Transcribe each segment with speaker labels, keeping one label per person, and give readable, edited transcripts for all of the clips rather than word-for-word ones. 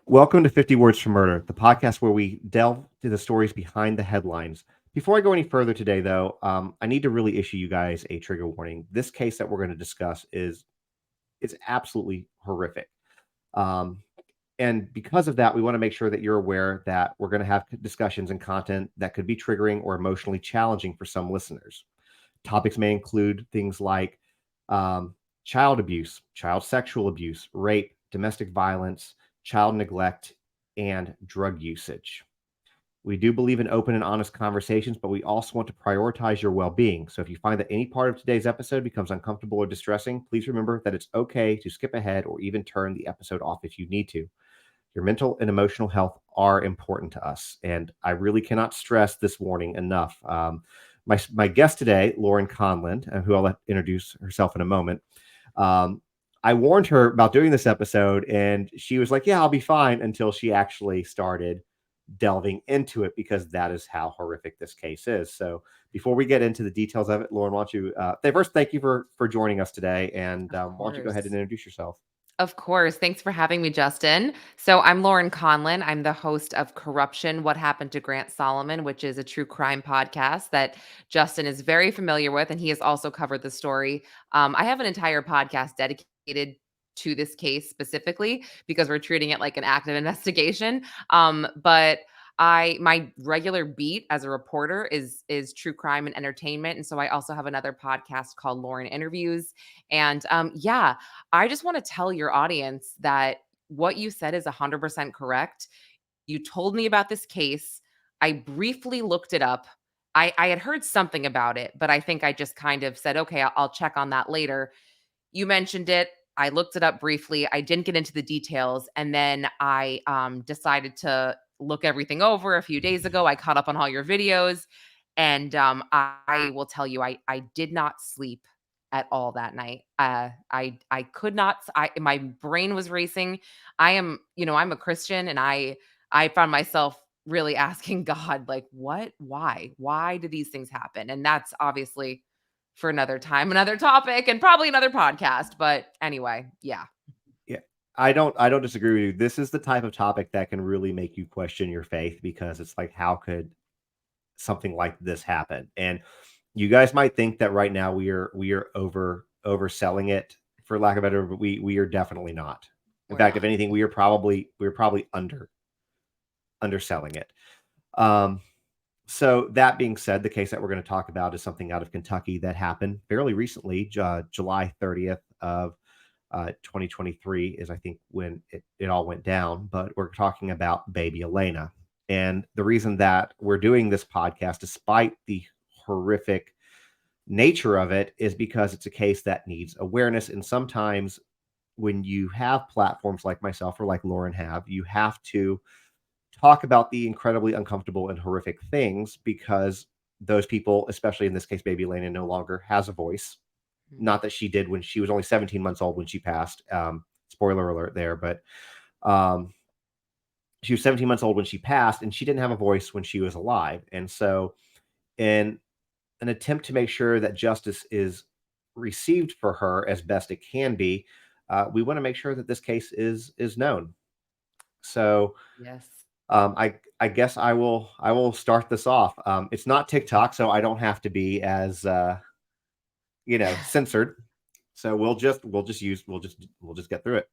Speaker 1: Welcome to 50 Words for Murder, the podcast where we delve to the stories behind the headlines. Before I go any further today, though, I need to really issue you guys a trigger warning. This case that we're going to discuss is it's absolutely horrific. Um, and because of that, we want to make sure that you're aware that we're going to have discussions and content that could be triggering or emotionally challenging for some listeners. Topics may include things like um, child abuse, child sexual abuse, rape, domestic violence, child neglect, and drug usage. We do believe in open and honest conversations, but we also want to prioritize your well being. So if you find that any part of today's episode becomes uncomfortable or distressing, please remember that it's okay to skip ahead or even turn the episode off if you need to. Your mental and emotional health are important to us. And I really cannot stress this warning enough. My guest today, Lauren Conlin, who I'll let introduce herself in a moment, um, I warned her about doing this episode, and she was like, "Yeah, I'll be fine," until she actually started delving into it because that is how horrific this case is. So before we get into the details of it, Lauren, why don't you first thank you for joining us today, and
Speaker 2: Of
Speaker 1: why don't you go ahead and
Speaker 2: course.
Speaker 1: introduce yourself?
Speaker 2: Of course. Thanks for having me, Justin. So, I'm Lauren Conlin. I'm the host of Corruption: What Happened to Grant Solomon, which is a true crime podcast that Justin is very familiar with. And he has also covered the story. I have an entire podcast dedicated to this case specifically because we're treating it like an active investigation. But my regular beat as a reporter is true crime and entertainment. And so I also have another podcast called Lauren Interviews. And yeah, I just want to tell your audience that what you said is 100% correct. You told me about this case. I briefly looked it up. I had heard something about it, but I think I just kind of said, okay, I'll check on that later. You mentioned it. I looked it up briefly. I didn't get into the details. And then I decided to look everything over a few days ago. I caught up on all your videos. And I will tell you, I did not sleep at all that night. I could not. My brain was racing. I'm a Christian, and I found myself really asking God, like, what, why did these things happen? And that's obviously for another time, another topic, and probably another podcast. But anyway, yeah.
Speaker 1: Yeah. I don't disagree with you. This is the type of topic that can really make you question your faith because it's like, how could something like this happen? And you guys might think that right now we are overselling it, for lack of a better, but we are definitely not. In
Speaker 2: We're
Speaker 1: fact, if
Speaker 2: not.
Speaker 1: anything, we're probably underselling it. Um, so that being said, the case that we're going to talk about is something out of Kentucky that happened fairly recently, July 30th of 2023 is, I think, when it all went down. But we're talking about baby Elena. And the reason that we're doing this podcast, despite the horrific nature of it, is because it's a case that needs awareness. And sometimes when you have platforms like myself or like Lauren have, you have to talk about the incredibly uncomfortable and horrific things because those people, especially in this case, baby Elena, no longer has a voice.
Speaker 2: Mhm.
Speaker 1: Not that she did when she was only 17 months old when she passed. Spoiler alert there, but um, she was 17 months old when she passed, and she didn't have a voice when she was alive. And so, in an attempt to make sure that justice is received for her as best it can be, we want to make sure that this case is known. So,
Speaker 2: Yes.
Speaker 1: I guess I will start this off. It's not TikTok, so I don't have to be as censored. So we'll just get through it.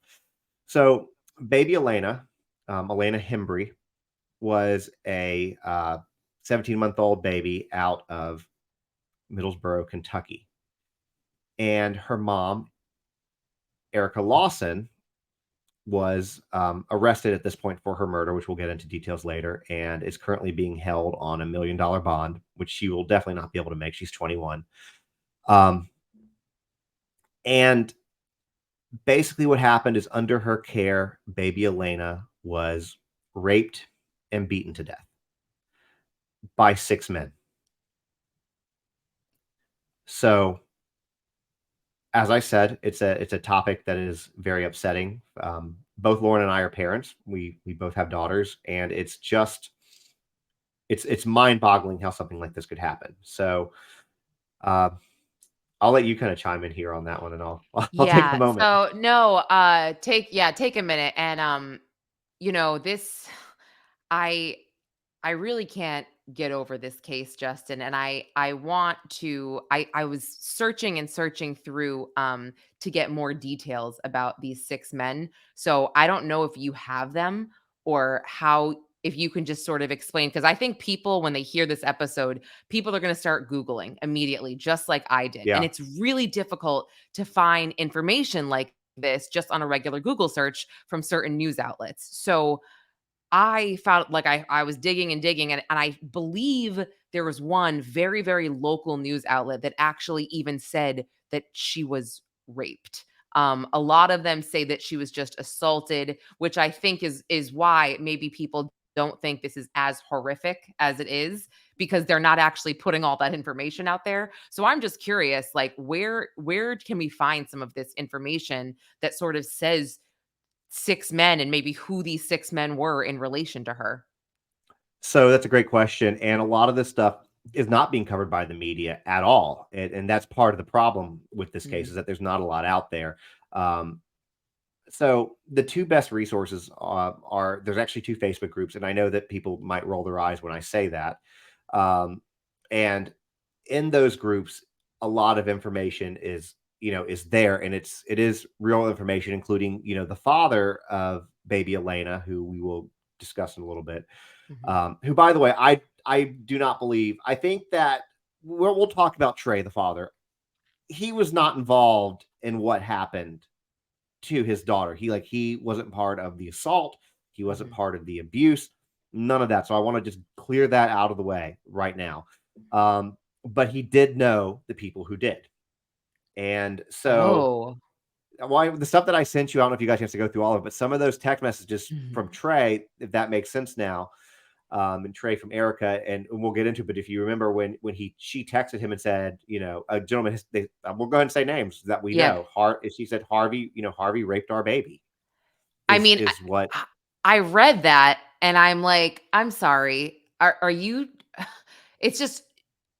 Speaker 1: So baby Elena, Elena Hembree, was a 17-month-old baby out of Middlesboro, Kentucky, and her mom, Erica Lawson, was arrested at this point for her murder, which we'll get into details later, and is currently being held on $1 million bond, which she will definitely not be able to make. She's 21. Um, and basically, what happened is under her care, baby Elena was raped and beaten to death by 6 men. So, as I said, it's a topic that is very upsetting. Both Lauren and I are parents. We both have daughters, and it's mind boggling how something like this could happen. So, uh, I'll let you kind of chime in here on that one, and I'll I'll take a
Speaker 2: Yeah.
Speaker 1: moment.
Speaker 2: So no, take a minute. And this I I really can't get over this case, Justin, and I want to I was searching and searching through to get more details about these 6 men. So I don't know if you have them or how if you can just sort of explain because I think people when they hear this episode, people are going to start googling immediately just like I did. And
Speaker 1: Yeah.
Speaker 2: it's really difficult to find information like this just on a regular Google search from certain news outlets. So I found like I was digging and digging and I believe there was one very, very local news outlet that actually even said that she was raped. A lot of them say that she was just assaulted, which I think is why maybe people don't think this is as horrific as it is because they're not actually putting all that information out there. So I'm just curious, like where can we find some of this information that sort of says 6 men and maybe who these 6 men were in relation to her.
Speaker 1: So that's a great question. And a lot of this stuff is not being covered by the media at all. And that's part of the problem with this case
Speaker 2: Mhm,
Speaker 1: is that there's not a lot out there. Um, so the two best resources are there's actually two Facebook groups, and I know that people might roll their eyes when I say that. Um, and in those groups, a lot of information is there, and it is real information, including the father of baby Elena, who we will discuss in a little bit.
Speaker 2: mhm.
Speaker 1: Who, by the way, I do not believe. I think that we'll talk about Trey, the father. He was not involved in what happened to his daughter. He wasn't part of the assault. He wasn't
Speaker 2: Mhm.
Speaker 1: part of the abuse. None of that. So I want to just clear that out of the way right now. But he did know the people who did. And so
Speaker 2: Oh.
Speaker 1: why the stuff that I sent you, I don't know if you guys have to go through all of it, but some of those text messages
Speaker 2: Mhm.
Speaker 1: from Trey, if that makes sense now, and Trey from Erica, and we'll get into it. But if you remember when she texted him and said, a gentleman, we'll go ahead and say names that we
Speaker 2: Yeah.
Speaker 1: know. She said Harvey, Harvey raped our baby.
Speaker 2: I
Speaker 1: Is
Speaker 2: mean,
Speaker 1: is what
Speaker 2: I I read that and I'm like, "I'm sorry. Are you" it's just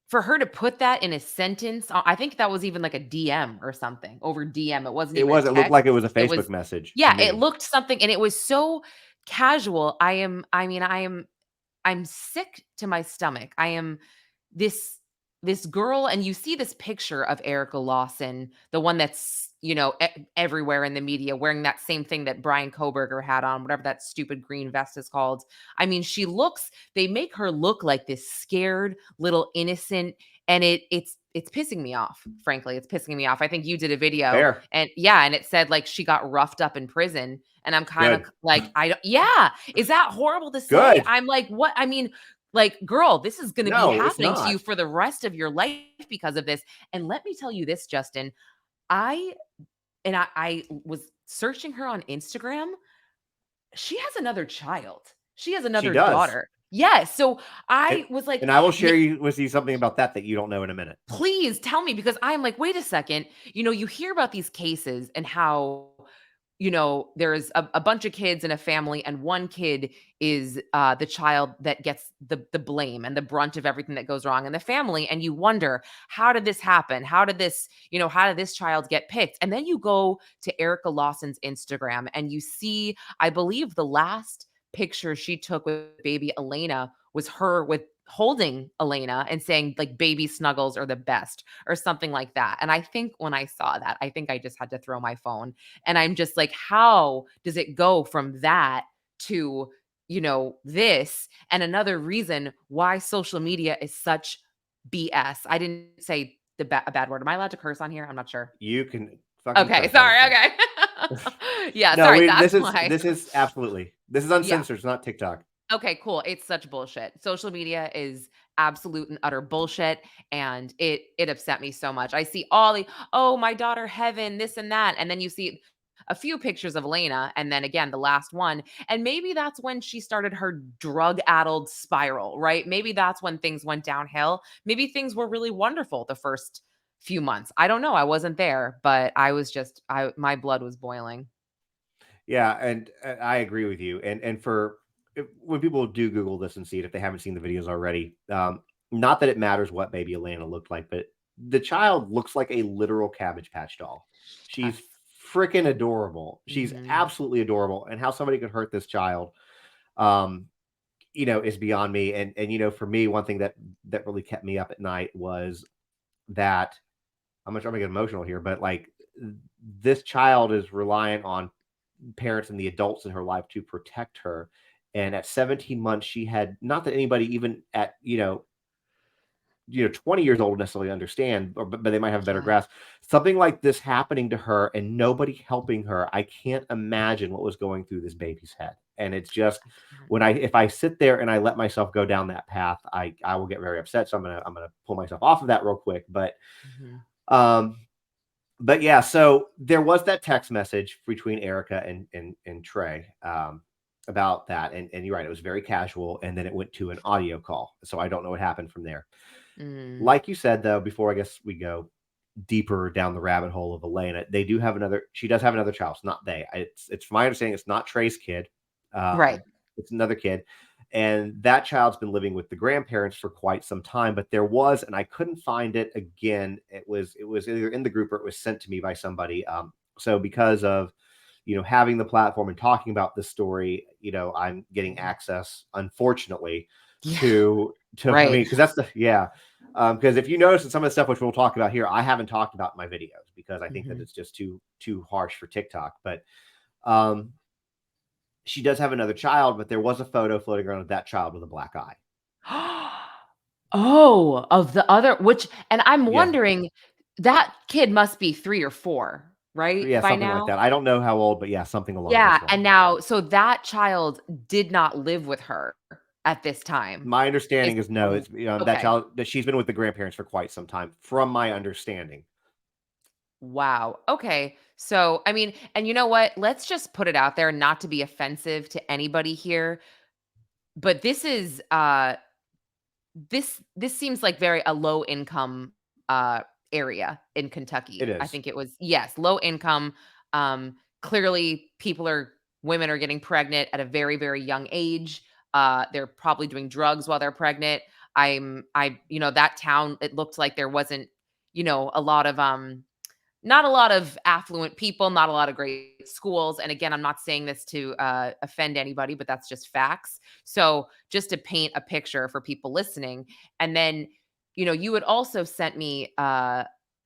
Speaker 2: for her to put that in a sentence, I think that was even like a DM or something over DM. It wasn't
Speaker 1: it
Speaker 2: even a
Speaker 1: was. It looked
Speaker 2: text.
Speaker 1: like it was a
Speaker 2: It
Speaker 1: Facebook
Speaker 2: was
Speaker 1: message to
Speaker 2: yeah, it
Speaker 1: me.
Speaker 2: looked something and it was so casual. I'm sick to my stomach. I am this this girl and you see this picture of Erica Lawson, the one that's, everywhere in the media wearing that same thing that Brian Koberger had on, whatever that stupid green vest is called. I mean, they make her look like this scared little innocent and it's pissing me off. Frankly, it's pissing me off. I think you did a video
Speaker 1: Fair,
Speaker 2: and yeah, and it said like she got roughed up in prison and I'm kind of
Speaker 1: good,
Speaker 2: like I don't yeah, is that horrible to say?
Speaker 1: good.
Speaker 2: I'm like, what? I mean, like, girl, this is going to be
Speaker 1: No, it's
Speaker 2: happening to you
Speaker 1: not.
Speaker 2: for the rest of your life because of this. And let me tell you this, Justin, I I was searching her on Instagram. She has another child. She has
Speaker 1: She
Speaker 2: another
Speaker 1: does,
Speaker 2: daughter. Yes. So
Speaker 1: and,
Speaker 2: I was like,
Speaker 1: and I will share you with you something about that you don't know in a minute.
Speaker 2: please tell me because I'm like, wait a second. You hear about these cases and how there's a bunch of kids in a family, and one kid is the child that gets the blame and the brunt of everything that goes wrong in the family. And you wonder, how did this happen? How did this child get picked? And then you go to Erica Lawson's Instagram and you see, I believe the last picture she took with baby Elena was her with holding Elena and saying like baby snuggles are the best or something like that. And I think when I saw that, I think I just had to throw my phone and I'm just like, how does it go from that to, this? And another reason why social media is such BS. I didn't say a bad word. Am I allowed to curse on here? I'm not sure.
Speaker 1: You can fucking
Speaker 2: Okay.
Speaker 1: curse. I don't
Speaker 2: Sorry.
Speaker 1: care.
Speaker 2: Okay. Yeah.
Speaker 1: No,
Speaker 2: Sorry.
Speaker 1: we
Speaker 2: That's
Speaker 1: this is
Speaker 2: why.
Speaker 1: this is absolutely this is
Speaker 2: Yeah.
Speaker 1: uncensored. It's not TikTok.
Speaker 2: Okay, cool. It's such bullshit. Social media is absolute and utter bullshit and it upset me so much. I see all the oh, my daughter Heaven, this and that and then you see a few pictures of Elena and then again the last one and maybe that's when she started her drug-addled spiral, right? Maybe that's when things went downhill. Maybe things were really wonderful the first few months. I don't know. I wasn't there, but I was just I my blood was boiling.
Speaker 1: Yeah, and I agree with you. And when people do Google this and see it, if they haven't seen the videos already, not that it matters what baby Atlanta looked like, but the child looks like a literal Cabbage Patch doll.
Speaker 2: Does.
Speaker 1: She's freaking adorable. She's
Speaker 2: Mhm.
Speaker 1: absolutely adorable, and how somebody could hurt this child, um, is beyond me. And for me, one thing that really kept me up at night was that I'm gonna get emotional here, but like this child is reliant on parents and the adults in her life to protect her. And at 17 months, she had not that anybody even at 20 years old necessarily understand, but they might have a better
Speaker 2: Yeah.
Speaker 1: grasp. Something like this happening to her and nobody helping her. I can't imagine what was going through this baby's head. And it's just
Speaker 2: I can't.
Speaker 1: if I sit there and I let myself go down that path, I will get very upset. So I'm gonna pull myself off of that real quick.
Speaker 2: Mhm.
Speaker 1: Um, but yeah, so there was that text message between Erica and Trey, about that, and you're right, it was very casual, and then it went to an audio call. So I don't know what happened from there.
Speaker 2: Mm.
Speaker 1: Like you said, though, before I guess we go deeper down the rabbit hole of Elena, they do have another. She does have another child. It's not they. It's from my understanding, it's not Trey's kid.
Speaker 2: Right.
Speaker 1: It's another kid, and that child's been living with the grandparents for quite some time. But there was, and I couldn't find it again. It was either in the group or it was sent to me by somebody. So because of having the platform and talking about this story, I'm getting
Speaker 2: Mhm.
Speaker 1: access, unfortunately,
Speaker 2: Yeah.
Speaker 1: to I
Speaker 2: Right.
Speaker 1: mean, because that's the yeah. Because if you notice in some of the stuff which we'll talk about here, I haven't talked about in my videos because I think that
Speaker 2: Mhm.
Speaker 1: it's just too harsh for TikTok. But um, she does have another child, but there was a photo floating around of that child with a black eye.
Speaker 2: Oh, of the other which and I'm
Speaker 1: Yeah,
Speaker 2: wondering, that kid must be 3 or 4, right,
Speaker 1: yeah,
Speaker 2: by
Speaker 1: something like
Speaker 2: now?
Speaker 1: that. I don't know how old, but yeah, something along
Speaker 2: Yeah,
Speaker 1: those
Speaker 2: and
Speaker 1: lines.
Speaker 2: now so that child did not live with her at this time.
Speaker 1: My
Speaker 2: Is
Speaker 1: understanding is no.
Speaker 2: from
Speaker 1: It's that
Speaker 2: okay.
Speaker 1: child that she's been with the grandparents for quite some time, from my understanding.
Speaker 2: Wow. Okay. So, I mean, and you know what? Let's just put it out there, not to be offensive to anybody here, but this seems like very a low income area in
Speaker 1: It
Speaker 2: Kentucky. I
Speaker 1: is.
Speaker 2: think it was, yes, low income. Clearly women are getting pregnant at a very, very young age. They're probably doing drugs while they're pregnant. That town, it looked like there wasn't, a lot of not a lot of affluent people, not a lot of great schools. And again, I'm not saying this to offend anybody, but that's just facts. So, just to paint a picture for people listening. And then, you had also sent me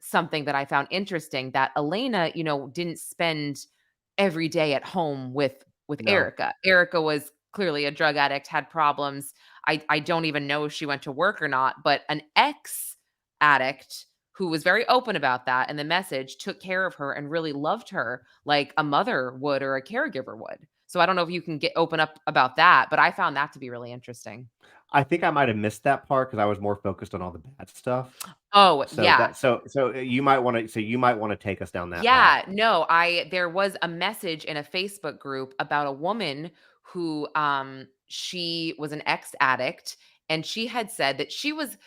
Speaker 2: something that I found interesting, that Elena, didn't spend every day at home with
Speaker 1: No.
Speaker 2: Erica. Erica was clearly a drug addict, had problems. I don't even know if she went to work or not, but an ex addict who was very open about that and the message took care of her and really loved her like a mother would or a caregiver would. So I don't know if you can get open up about that, but I found that to be really interesting.
Speaker 1: I think I might have missed that part because I was more focused on all the bad stuff.
Speaker 2: Oh,
Speaker 1: So
Speaker 2: yeah.
Speaker 1: that so you might wanna take us down that path.
Speaker 2: Yeah, no, I there was a message in a Facebook group about a woman who she was an ex-addict, and she had said that she was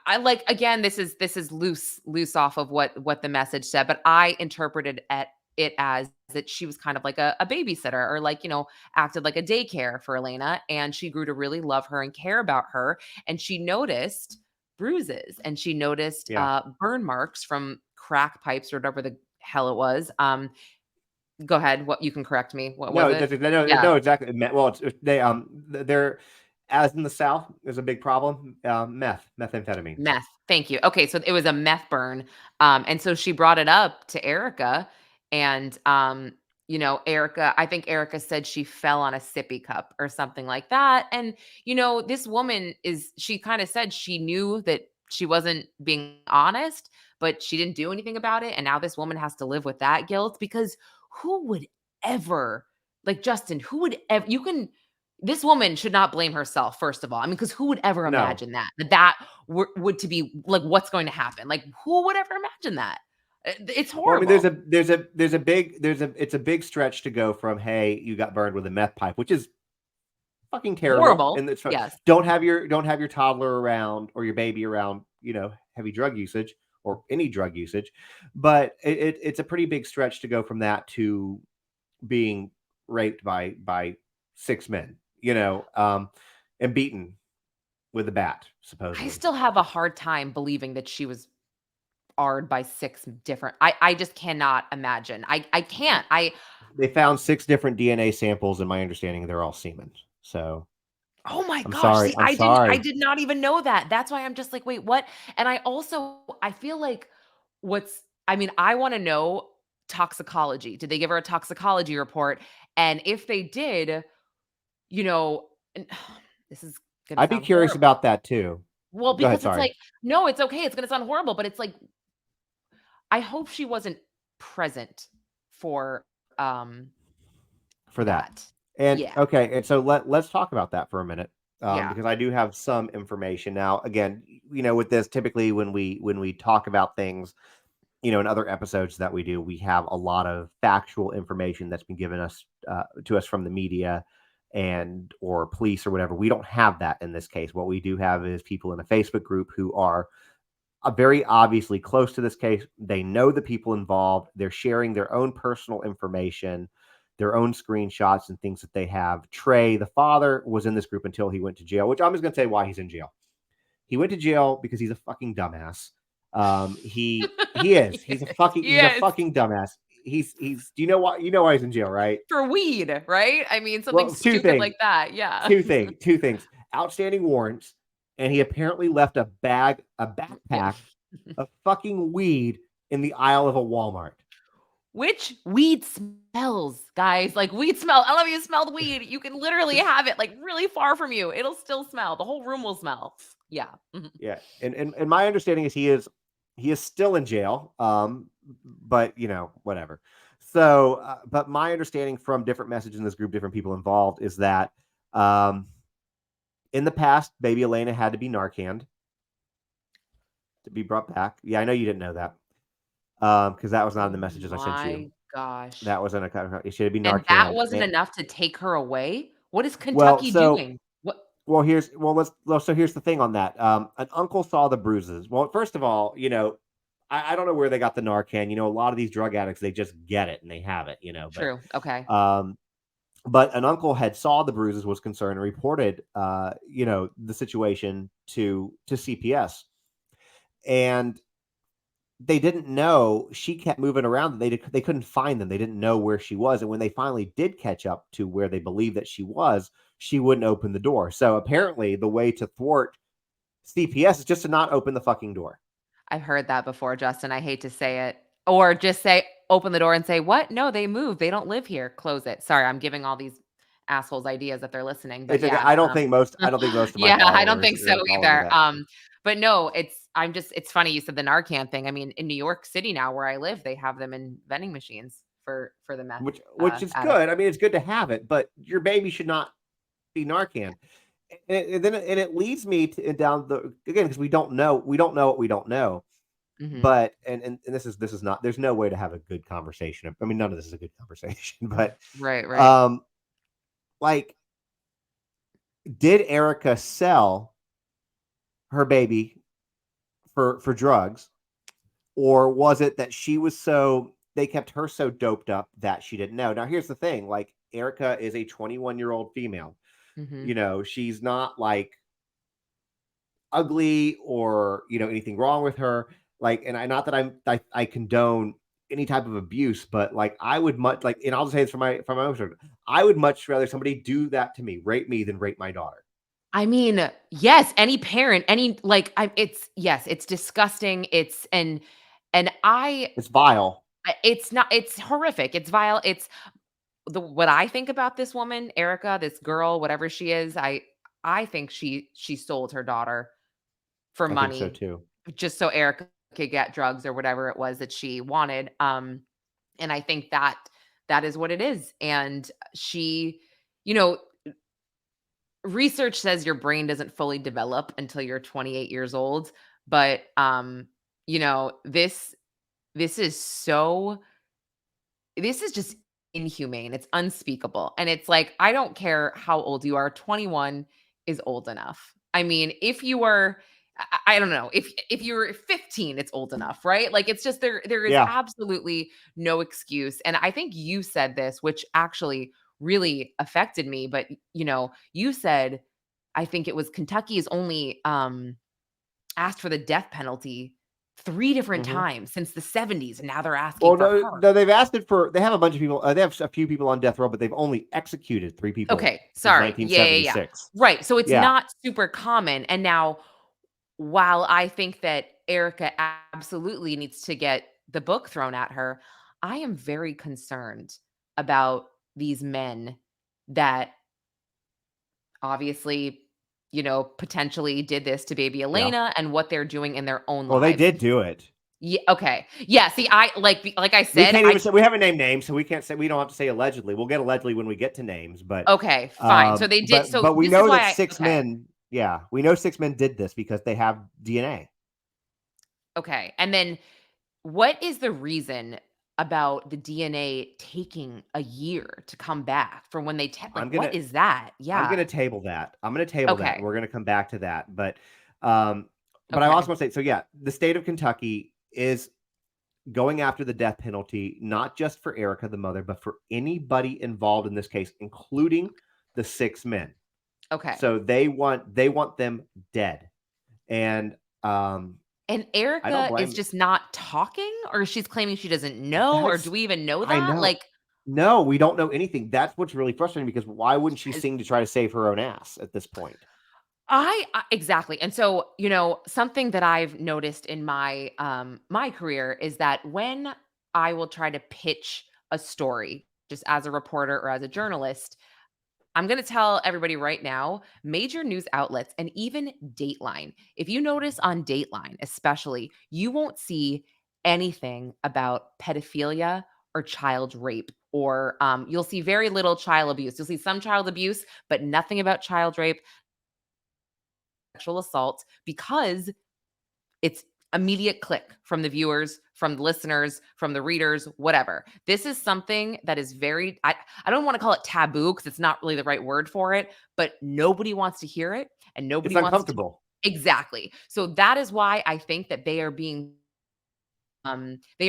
Speaker 2: I like, again, this is loose off of what the message said, but I interpreted it as that she was kind of like a babysitter, or like, acted like a daycare for Elena, and she grew to really love her and care about her, and she noticed bruises, and she noticed
Speaker 1: Yeah.
Speaker 2: burn marks from crack pipes or whatever the hell it was. Go ahead. What, you can correct me. What was
Speaker 1: No,
Speaker 2: it? Yeah,
Speaker 1: no, exactly. Well, they're as in the South, there's a big problem, methamphetamines.
Speaker 2: meth. Thank you. Okay, so it was a meth burn. And so she brought it up to Erica, and Erica, I think Erica said she fell on a sippy cup or something like that. And this woman she kind of said she knew that she wasn't being honest, but she didn't do anything about it. And now this woman has to live with that guilt, because who would ever, like, Justin, who would ever, this woman should not blame herself, first of all. I mean, because who would ever
Speaker 1: No.
Speaker 2: imagine that would to be like, what's going to happen? Like, who would ever imagine that? It's
Speaker 1: Well, I mean,
Speaker 2: horrible.
Speaker 1: it's a big stretch to go from, "Hey, you got burned with a meth pipe," which is fucking terrible,
Speaker 2: Horrible.
Speaker 1: and it's
Speaker 2: Yes.
Speaker 1: don't have your toddler around or your baby around, heavy drug usage or any drug usage, but it's a pretty big stretch to go from that to being raped by 6 men, and beaten with a bat,
Speaker 2: I
Speaker 1: supposedly.
Speaker 2: still have a hard time believing that she was R'd by 6 different I just cannot imagine. I can't. I
Speaker 1: They found 6 different DNA samples, and my understanding they're all semen. So,
Speaker 2: Oh my
Speaker 1: I'm
Speaker 2: gosh,
Speaker 1: sorry,
Speaker 2: see,
Speaker 1: I'm
Speaker 2: I
Speaker 1: sorry
Speaker 2: did not even know that. That's why I'm just like, "Wait, what?" And I feel like I mean, I wanna know toxicology. Did they give her a toxicology report? And if they did, you know, and this is gonna
Speaker 1: I'd be
Speaker 2: sound
Speaker 1: curious
Speaker 2: horrible.
Speaker 1: about that too.
Speaker 2: Well,
Speaker 1: Go ahead,
Speaker 2: because it's
Speaker 1: sorry.
Speaker 2: like, no, it's okay, it's gonna sound horrible, but it's like, I hope she wasn't present for,
Speaker 1: For that.
Speaker 2: that.
Speaker 1: And
Speaker 2: Yeah,
Speaker 1: okay, and so let's talk about that for a minute,
Speaker 2: yeah,
Speaker 1: because I do have some information. Now, again, with this, typically when we talk about things, in other episodes that we do, we have a lot of factual information that's been given us to us from the media and or police or whatever. We don't have that in this case. What we do have is people in a Facebook group who are very obviously close to this case. They know the people involved. They're sharing their own personal information, their own screenshots and things that they have. Trey, the father, was in this group until he went to jail, which I'm just going to say why he's in jail. He went to jail because he's a fucking dumbass. He is. He's a
Speaker 2: yes.
Speaker 1: fucking dumbass. He's. Do you know why? You know why he's in jail, right?
Speaker 2: For weed, right? I mean, something
Speaker 1: Well, two
Speaker 2: stupid
Speaker 1: things.
Speaker 2: like that, yeah.
Speaker 1: Two things. Outstanding warrants, and he apparently left a
Speaker 2: Yeah.
Speaker 1: backpack of fucking weed in the aisle of a Walmart.
Speaker 2: Which weed smells, guys, like, weed smell I don't know if you smelled weed, you can literally have it, like, really far from you, it'll still smell, the whole room will smell. Yeah, mhm.
Speaker 1: Yeah, and my understanding is he is still in jail. But whatever. So, but my understanding from different messages in this group, different people involved, is that um, in the past, baby Elena had to be Narcaned to be brought back. Yeah, I know you didn't know that because that was not in
Speaker 2: Oh
Speaker 1: the messages I sent you.
Speaker 2: my gosh.
Speaker 1: That was in a kind of it should be
Speaker 2: And that
Speaker 1: Narcan.
Speaker 2: wasn't enough to take her away? What is
Speaker 1: Well,
Speaker 2: Kentucky
Speaker 1: so
Speaker 2: doing? What
Speaker 1: here's the thing on that. An uncle saw the bruises. Well, first of all, I don't know where they got the Narcan. A lot of these drug addicts they just get it and they have it.
Speaker 2: True, okay.
Speaker 1: Um, but an uncle had saw the bruises, was concerned, and reported, the situation to CPS, and they didn't know she kept moving around. They couldn't find them. They didn't know where she was, and when they finally did catch up to where they believed that she wouldn't open the door. So apparently, the way to thwart CPS is just to not open the fucking door.
Speaker 2: I've heard that before, Justin, I hate to say it. Or just say open the door and say, "What? No, they moved, they don't live here, close it." Sorry, I'm giving all these assholes ideas that they're listening, but
Speaker 1: It's okay.
Speaker 2: yeah,
Speaker 1: I don't think most of my
Speaker 2: yeah, I don't
Speaker 1: followers
Speaker 2: think so
Speaker 1: are following
Speaker 2: either,
Speaker 1: that.
Speaker 2: but no, it's funny you said the Narcan thing. I mean, in New York City now where I live, they have them in vending machines for the meth,
Speaker 1: Which is
Speaker 2: addicts.
Speaker 1: good. I mean, it's good to have it, but your baby should not be Narcan. And it leads me down the again because we don't know what we don't know.
Speaker 2: Mhm.
Speaker 1: But and this is not. There's no way to have a good conversation. I mean, none of this is a good conversation. But
Speaker 2: Right, right.
Speaker 1: um, like, did Erica sell her baby for drugs, or was it that she was they kept her so doped up that she didn't know? Now, here's the thing: like, Erica is a 21-year-old female.
Speaker 2: Mhm.
Speaker 1: She's not like ugly or anything wrong with her. Like, and not that I condone any type of abuse, but like I would much like, and I'll just say this from my own perspective, I would much rather somebody do that to me, rape me, than rape my daughter.
Speaker 2: I mean, yes, any parent, any like I it's yes, it's disgusting. And
Speaker 1: It's vile.
Speaker 2: it's not it's horrific. It's vile. It's the what I think about this woman, Erica, this girl, whatever she is, I think she sold her daughter for
Speaker 1: I think so
Speaker 2: money
Speaker 1: too.
Speaker 2: just so Erica could get drugs or whatever it was that she wanted. And I think that that is what it is. And she, you know, research says your brain doesn't fully develop until you're 28 years old, but this is so this is just inhumane. It's unspeakable. And it's like I don't care how old you are, 21 is old enough. I mean, if you were I don't know, if you're 15 it's old enough, right? Like it's just there is
Speaker 1: Yeah,
Speaker 2: absolutely no excuse. And I think you said this which actually really affected me, but you said I think it was Kentucky is only asked for the death penalty 3 different
Speaker 1: Mhm.
Speaker 2: times since the '70s, and now they're asking
Speaker 1: Well,
Speaker 2: for
Speaker 1: no,
Speaker 2: her.
Speaker 1: no, they've asked it for they have a bunch of people, they have a few people on death row, but they've only executed 3 people
Speaker 2: Okay,
Speaker 1: since
Speaker 2: sorry. Yeah, yeah, yeah.
Speaker 1: 1976.
Speaker 2: Right, so it's
Speaker 1: Yeah,
Speaker 2: not super common, and now while I think that Erica absolutely needs to get the book thrown at her, I am very concerned about these men that obviously, potentially did this to baby
Speaker 1: yeah.
Speaker 2: Elena and what they're doing in their own
Speaker 1: Well, they
Speaker 2: lives.
Speaker 1: did do it.
Speaker 2: Yeah, okay. Yeah, see, I like I
Speaker 1: We
Speaker 2: said,
Speaker 1: can't
Speaker 2: I
Speaker 1: even say we haven't named names, so we can't say we don't have to say allegedly. We'll get allegedly when we get to names,
Speaker 2: okay, fine. So they did so
Speaker 1: but we
Speaker 2: this is
Speaker 1: know
Speaker 2: why
Speaker 1: that
Speaker 2: I
Speaker 1: 6
Speaker 2: okay.
Speaker 1: men yeah, we know 6 men did this because they have DNA.
Speaker 2: Okay. And then what is the reason about the DNA taking a year to come back from when they like
Speaker 1: I'm
Speaker 2: what
Speaker 1: gonna
Speaker 2: is that?
Speaker 1: I'm
Speaker 2: Yeah.
Speaker 1: gonna table that. I'm gonna table that, and
Speaker 2: Okay.
Speaker 1: we're gonna come back to that. Um, but I also
Speaker 2: Okay.
Speaker 1: want to say, so yeah, the state of Kentucky is going after the death penalty, not just for Erica, the mother, but for anybody involved in this case, including the 6 men.
Speaker 2: Okay.
Speaker 1: So they want them dead, and
Speaker 2: And
Speaker 1: I don't
Speaker 2: Erica is
Speaker 1: blame.
Speaker 2: just not talking or she's claiming she doesn't know or do
Speaker 1: That's
Speaker 2: we even know
Speaker 1: I
Speaker 2: that?
Speaker 1: know.
Speaker 2: Like
Speaker 1: No, we don't know anything. That's what's really frustrating because why wouldn't she sing to try to save her own ass at this point?
Speaker 2: exactly. And so, something that I've noticed in my career is that when I will try to pitch a story just as a reporter or as a journalist, I'm going to tell everybody right now, major news outlets and even Dateline. If you notice on Dateline, especially, you won't see anything about pedophilia or child rape, or you'll see very little child abuse. You'll see some child abuse, but nothing about child rape, sexual assault, because it's immediate click from the viewers, from the listeners, from the readers, whatever. This is something that is very I don't want to call it taboo because it's not really the right word for it, but nobody wants to hear it and
Speaker 1: It's
Speaker 2: nobody wants to talk.
Speaker 1: uncomfortable.
Speaker 2: Exactly. So that is why I think that they are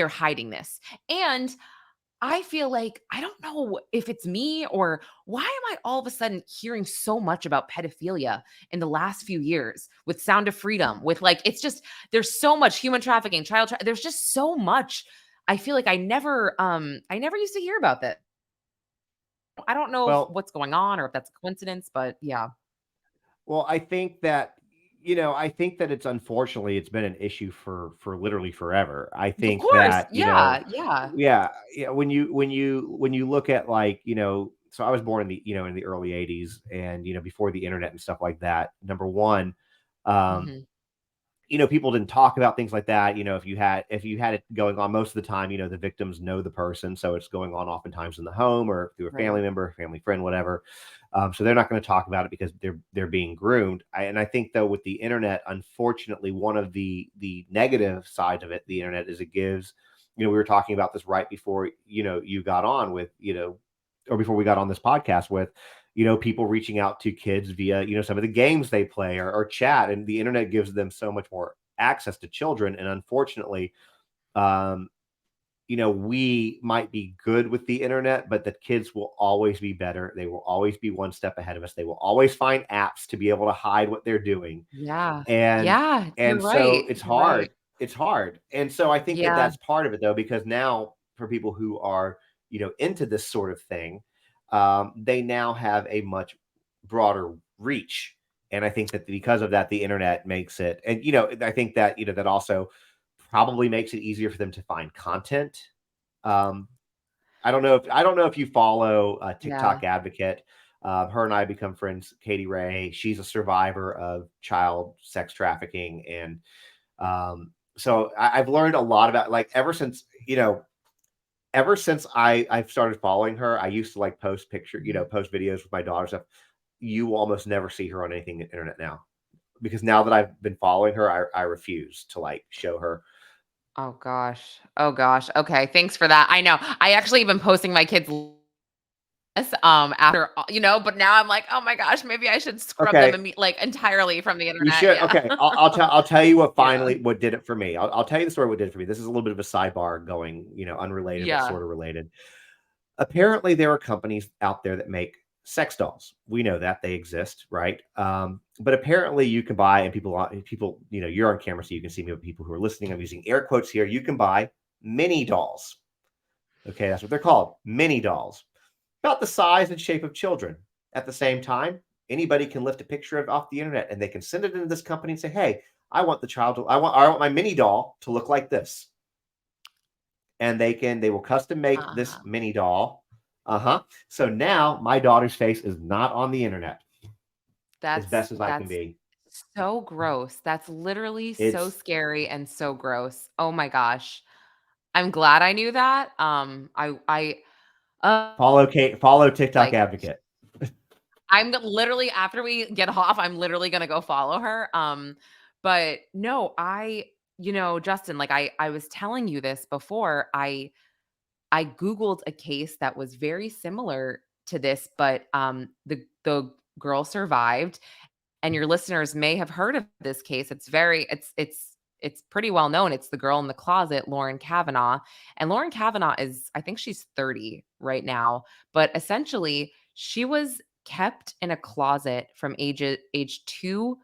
Speaker 2: hiding this. And I feel like I don't know if it's me or why am I all of a sudden hearing so much about pedophilia in the last few years with Sound of Freedom, with like it's just there's so much human trafficking, there's just so much. I feel like I never used to hear about that. I don't know if
Speaker 1: Well,
Speaker 2: what's going on or if that's a coincidence, but yeah.
Speaker 1: Well, I think that I think that it's been an issue for literally forever. I
Speaker 2: Of
Speaker 1: think
Speaker 2: course.
Speaker 1: that,
Speaker 2: Yeah. Yeah.
Speaker 1: yeah, yeah, when you look at like, so I was born in in the early 80s and before the internet and stuff like that. Number 1, um
Speaker 2: Hmm.
Speaker 1: people didn't talk about things like that. If you had it going on most of the time, the victims know the person, so it's going on oftentimes in the home or through a family
Speaker 2: Right.
Speaker 1: member, family friend, whatever. So they're not going to talk about it because they're being groomed. And I think though with the internet, unfortunately, one of the negative sides of it, the internet, is it gives. We were talking about this right before you got on with or before we got on this podcast with people reaching out to kids via, some of the games they play or chat, and the internet gives them so much more access to children. And unfortunately, um, we might be good with the internet, but the kids will always be better. They will always be one step ahead of us. They will always find apps to be able to hide what they're doing.
Speaker 2: Yeah.
Speaker 1: And
Speaker 2: Yeah. You're
Speaker 1: and so
Speaker 2: right.
Speaker 1: it's
Speaker 2: You're right.
Speaker 1: hard. It's hard. And so I think that
Speaker 2: Yeah.
Speaker 1: that's part of it though, because now for people who are, into this sort of thing, they now have a much broader reach. And I think that because of that, the internet makes it, and I think that that also probably makes it easier for them to find content. Um, I don't know if you follow
Speaker 2: Yeah.
Speaker 1: TikTok Advocate. Her and I become friends. Katie Ray. She's a survivor of child sex trafficking, and so I've learned a lot about, like, ever since I've started following her. I used to like
Speaker 2: Mhm.
Speaker 1: post videos with my daughter stuff. You will almost never see her on anything on the internet now, because now that I've been following her, I refuse to like show her.
Speaker 2: Oh gosh. Oh gosh. Okay, thanks for that. I know. I actually been posting my kids after but now I'm like, "Oh my gosh, maybe I should scrub them
Speaker 1: Okay,
Speaker 2: like entirely from the
Speaker 1: you
Speaker 2: internet."
Speaker 1: should.
Speaker 2: Yeah.
Speaker 1: Okay, I'll tell you
Speaker 2: Yeah.
Speaker 1: what did it for me. I'll tell you the story what did it for me. This is a little bit of a sidebar going, unrelated but
Speaker 2: Yeah.
Speaker 1: sort of related. Apparently, there are companies out there that make sex dolls. We know that they exist, right? But apparently, you can buy, and people, you're on camera, so you can see me. But people who are listening, I'm using air quotes here. You can buy mini dolls. Okay, that's what they're called, mini dolls, about the size and shape of children. At the same time, anybody can lift a picture of off the internet, and they can send it into this company and say, "Hey, I want the child to, I want my mini doll to look like this," and they will custom make this
Speaker 2: Uh,
Speaker 1: mini doll. So now my daughter's face is not on the internet, as best as I can
Speaker 2: that's
Speaker 1: be.
Speaker 2: so gross. That's literally so
Speaker 1: It's
Speaker 2: scary and so gross. Oh my gosh. I'm glad I knew that. Uh,
Speaker 1: follow TikTok
Speaker 2: like
Speaker 1: advocate.
Speaker 2: literally after we get off, I'm literally gonna go follow her. But no, Justin, like I was telling you this before. I Googled a case that was very similar to this, but the girl survived, and your listeners may have heard of this case. It's pretty well known. It's the girl in the closet, Lauren Kavanaugh. And Lauren Kavanaugh is, I think she's 30 right now, but essentially she was kept in a closet from age 2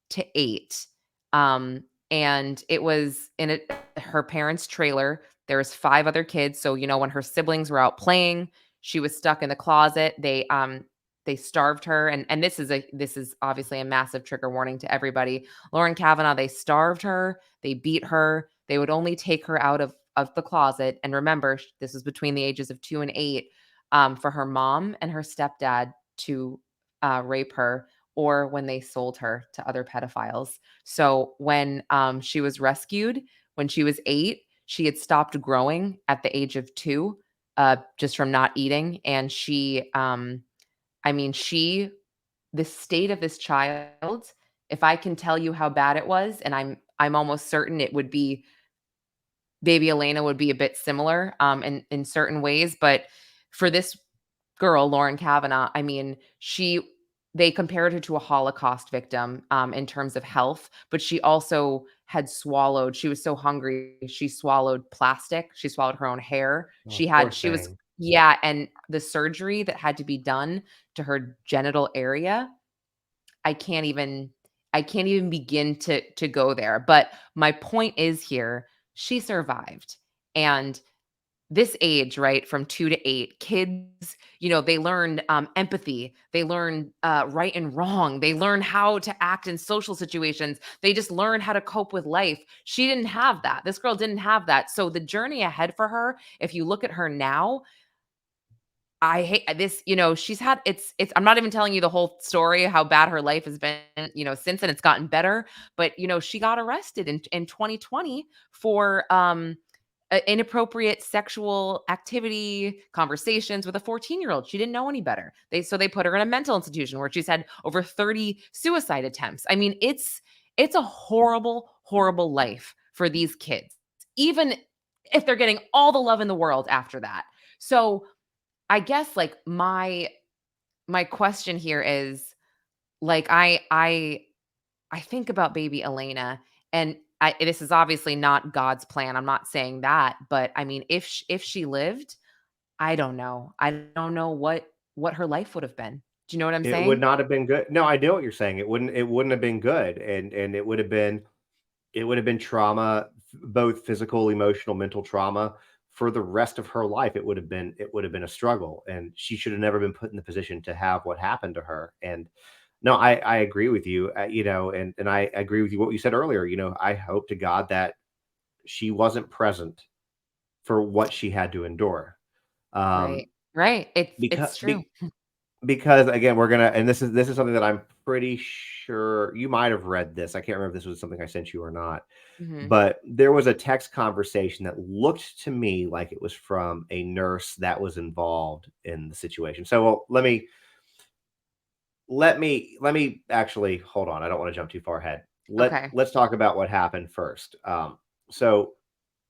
Speaker 2: to 8. And it was in her parents' trailer. There was 5 other kids. So, when her siblings were out playing, she was stuck in the closet. They starved her, and this is obviously a massive trigger warning to everybody. Lauren Kavanaugh, they starved her, they beat her, they would only take her out of the closet. And remember, this was between the ages of 2 and 8, for her mom and her stepdad to rape her, or when they sold her to other pedophiles. So when she was rescued, when she was 8, she had stopped growing at the age of 2, just from not eating. And I mean, the state of this child, if I can tell you how bad it was, and I'm almost certain it would be baby Elena would be a bit similar, in certain ways. But for this girl, Lauren Kavanaugh, I mean, they compared her to a Holocaust victim, in terms of health, but she also had swallowed. She was so hungry, she swallowed plastic. She swallowed her own hair.
Speaker 1: Oh, poor
Speaker 2: She was,
Speaker 1: thing.
Speaker 2: yeah, and the surgery that had to be done to her genital area, I can't even I can't even begin to go there. But my point is here, she survived. And this age, right, from 2 to 8, kids, they learn empathy. They learn right and wrong. They learn how to act in social situations. They just learn how to cope with life. She didn't have that. This girl didn't have that. So the journey ahead for her, if you look at her now, I hate this, she's had I'm not even telling you the whole story, how bad her life has been, since then. It's gotten better. But, she got arrested in 2020 for inappropriate sexual activity conversations with a 14-year-old. She didn't know any better. They put her in a mental institution where she's had over 30 suicide attempts. I mean, it's a horrible, horrible life for these kids, even if they're getting all the love in the world after that. So I guess, like, my question here is, like, I think about baby Elena, and this is obviously not God's plan. I'm not saying that, but I mean, if she lived, I don't know. I don't know what her life would have been. Do you know what I'm
Speaker 1: It would
Speaker 2: saying?
Speaker 1: not have been good. No, I know what you're saying. It wouldn't have been good, and it would have been trauma, both physical, emotional, mental trauma for the rest of her life. It would have been a struggle, and she should have never been put in the position to have what happened to her. And no, I agree with you. And I agree with you what you said earlier. I hope to God that she wasn't present for what she had to endure. Um,
Speaker 2: Right. Right. It's
Speaker 1: because
Speaker 2: true.
Speaker 1: because again, we're gonna, and this is something that I'm pretty sure you might have read this. I can't remember if this was something I sent you or not,
Speaker 2: Mhm.
Speaker 1: but there was a text conversation that looked to me like it was from a nurse that was involved in the situation. So, well, let me actually hold on. I don't want to jump too far ahead.
Speaker 2: Okay.
Speaker 1: Let's talk about what happened first. So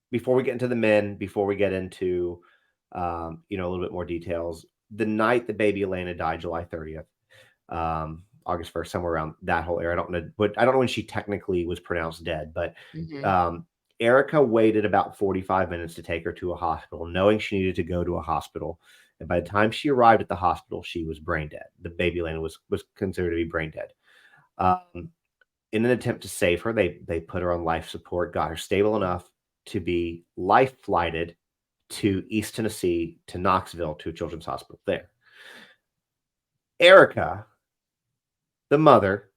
Speaker 1: before we get into the men, before we get into a little bit more details, the night that baby Elena died, July 30th, August 1st, somewhere around that whole area. I don't know when she technically was pronounced dead, but
Speaker 2: Mhm.
Speaker 1: um, Erica waited about 45 minutes to take her to a hospital, knowing she needed to go to a hospital. And by the time she arrived at the hospital, she was brain dead. The baby Elena was considered to be brain dead. Um, in an attempt to save her, they put her on life support, got her stable enough to be life flighted to East Tennessee, to Knoxville, to a children's hospital there. Erica, the mother,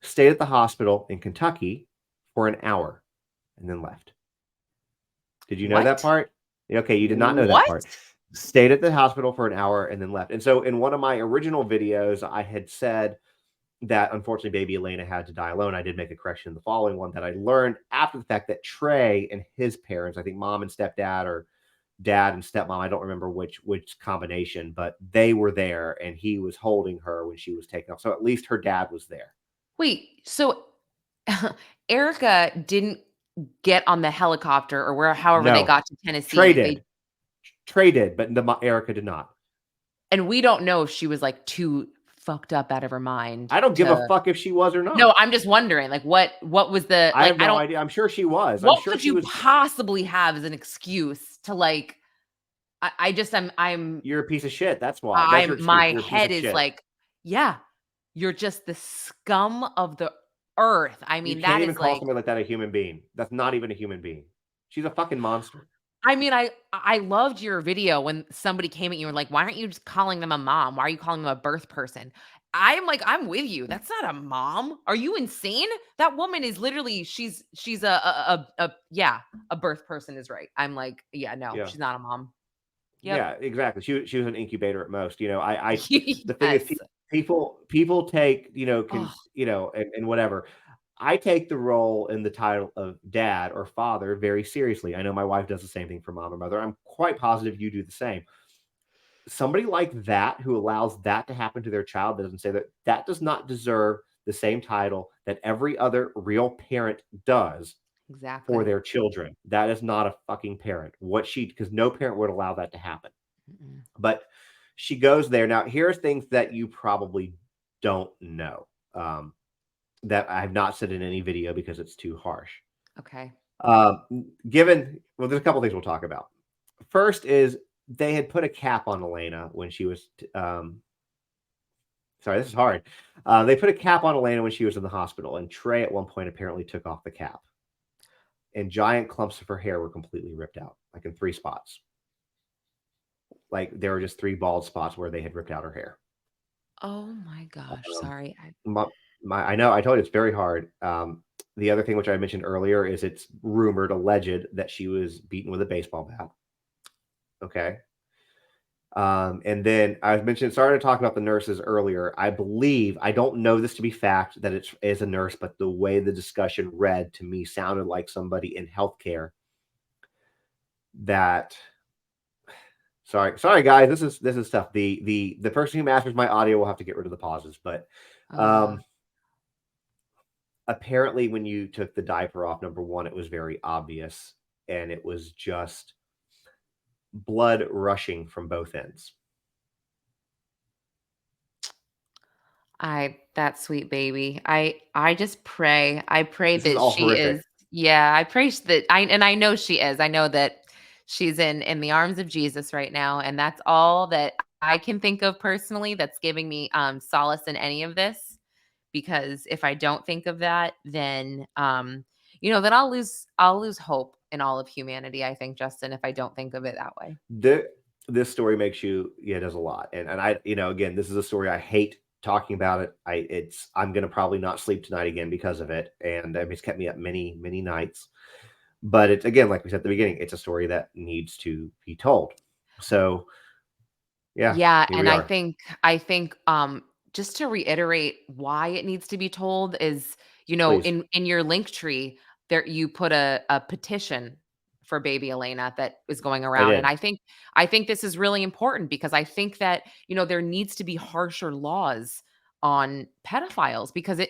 Speaker 1: stayed at the hospital in Kentucky for an hour and then left. Did you know that
Speaker 2: What?
Speaker 1: part? Okay, you did not know that
Speaker 2: What?
Speaker 1: part. Stayed at the hospital for an hour and then left. And so in one of my original videos, I had said that unfortunately baby Elena had to die alone. I did make a correction in the following one that I learned after the fact that Trey and his parents, I think mom and stepdad, or dad and stepmom, I don't remember which combination, but they were there and he was holding her when she was taken off. So at least her dad was there.
Speaker 2: Wait, so Erica didn't get on the helicopter or however they
Speaker 1: No,
Speaker 2: got to
Speaker 1: Trey
Speaker 2: Tennessee.
Speaker 1: did. Trey did, but Erica did not.
Speaker 2: And we don't know if she was, like, too fucked up out of her mind
Speaker 1: I don't give a
Speaker 2: to.
Speaker 1: fuck if she was or
Speaker 2: No,
Speaker 1: not.
Speaker 2: I'm just wondering, like, what was the,
Speaker 1: I
Speaker 2: like,
Speaker 1: have
Speaker 2: I
Speaker 1: no
Speaker 2: don't.
Speaker 1: idea. I'm sure she was. I'm
Speaker 2: What
Speaker 1: sure
Speaker 2: could
Speaker 1: she
Speaker 2: you
Speaker 1: was.
Speaker 2: possibly have as an excuse to, like, I just
Speaker 1: You're a piece of shit. That's why. That's your excuse.
Speaker 2: my
Speaker 1: You're a piece
Speaker 2: head
Speaker 1: of
Speaker 2: is
Speaker 1: shit.
Speaker 2: like, yeah, you're just the scum of the earth. I
Speaker 1: You
Speaker 2: mean,
Speaker 1: can't
Speaker 2: that
Speaker 1: even
Speaker 2: is
Speaker 1: call
Speaker 2: like.
Speaker 1: somebody like that a human being. That's not even a human being. She's a fucking monster.
Speaker 2: I mean, I loved your video when somebody came at you and like, "Why aren't you just calling them a mom? Why are you calling them a birth person?" I'm like, "I'm with you. That's not a mom. Are you insane? That woman is literally she's a yeah, a birth person is right." I'm like, "Yeah, no,
Speaker 1: Yeah.
Speaker 2: she's not a mom." Yep.
Speaker 1: Yeah, exactly. She was an incubator at most. I the thing is
Speaker 2: Yes.
Speaker 1: people take,
Speaker 2: Oh,
Speaker 1: and whatever. I take the role in the title of dad or father very seriously. I know my wife does the same thing for mom or mother. I'm quite positive you do the same. Somebody like that who allows that to happen to their child doesn't say that that does not deserve the same title that every other real parent does for
Speaker 2: exactly.
Speaker 1: their children. That is not a fucking parent. Because no parent would allow that to happen.
Speaker 2: Mm-mm.
Speaker 1: But she goes there. Now, here's things that you probably don't know, that I have not said in any video because it's too harsh.
Speaker 2: Okay.
Speaker 1: Well, there's a couple things we'll talk about. First is they had put a cap on Elena when she was, sorry, this is hard. They put a cap on Elena when she was in the hospital, and Trey at one point apparently took off the cap, and giant clumps of her hair were completely ripped out, like in 3 spots. Like there were just 3 bald spots where they had ripped out her hair.
Speaker 2: Oh my gosh,
Speaker 1: Um,
Speaker 2: sorry.
Speaker 1: I know, I told you it's very hard. The other thing which I mentioned earlier is it's rumored, alleged, that she was beaten with a baseball bat. Okay. And then I was started to talk about the nurses earlier. I believe, I don't know this to be fact that it is a nurse, but the way the discussion read to me sounded like somebody in healthcare that. Sorry, guys. This is tough. The person who masters my audio will have to get rid of the pauses, but
Speaker 2: Oh god.
Speaker 1: um, apparently when you took the diaper off, number one, it was very obvious, and it was just blood rushing from both ends.
Speaker 2: That sweet baby. I just pray. I pray
Speaker 1: This is
Speaker 2: that
Speaker 1: all
Speaker 2: she
Speaker 1: horrific.
Speaker 2: is. Yeah, I pray that I know she is. I know that she's in the arms of Jesus right now, and that's all that I can think of personally that's giving me solace in any of this, because if I don't think of that, then then I'll lose hope in all of humanity, I think, Justin, if I don't think of it that way.
Speaker 1: This story makes you, yeah, it does a lot. And I, again, this is a story I hate talking about it. I'm gonna probably not sleep tonight again because of it. And it's kept me up many, many nights. But it's, again, like we said at the beginning, it's a story that needs to be told. So yeah,
Speaker 2: Yeah,
Speaker 1: here
Speaker 2: and
Speaker 1: we
Speaker 2: I
Speaker 1: are.
Speaker 2: think I think just to reiterate why it needs to be told is,
Speaker 1: Please.
Speaker 2: in your link tree there you put a petition for baby Elena that is going
Speaker 1: I
Speaker 2: around, and
Speaker 1: did.
Speaker 2: I think this is really important because I think that, there needs to be harsher laws on pedophiles because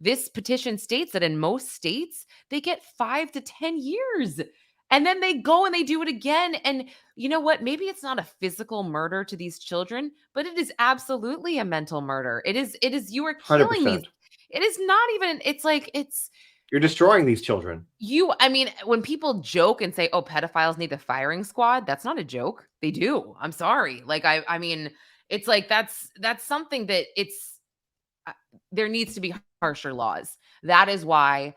Speaker 2: this petition states that in most states they get 5 to 10 years. And then they go and they do it again, and you know what? Maybe it's not a physical murder to these children, but it is absolutely a mental murder. It is you are killing these.
Speaker 1: 100%.
Speaker 2: It is not even, it's like it's
Speaker 1: You're destroying these children.
Speaker 2: I mean, when people joke and say, "Oh, pedophiles need the firing squad," that's not a joke. They do. I'm sorry. Like I mean, it's like that's something that it's uh, there needs to be harsher laws. That is why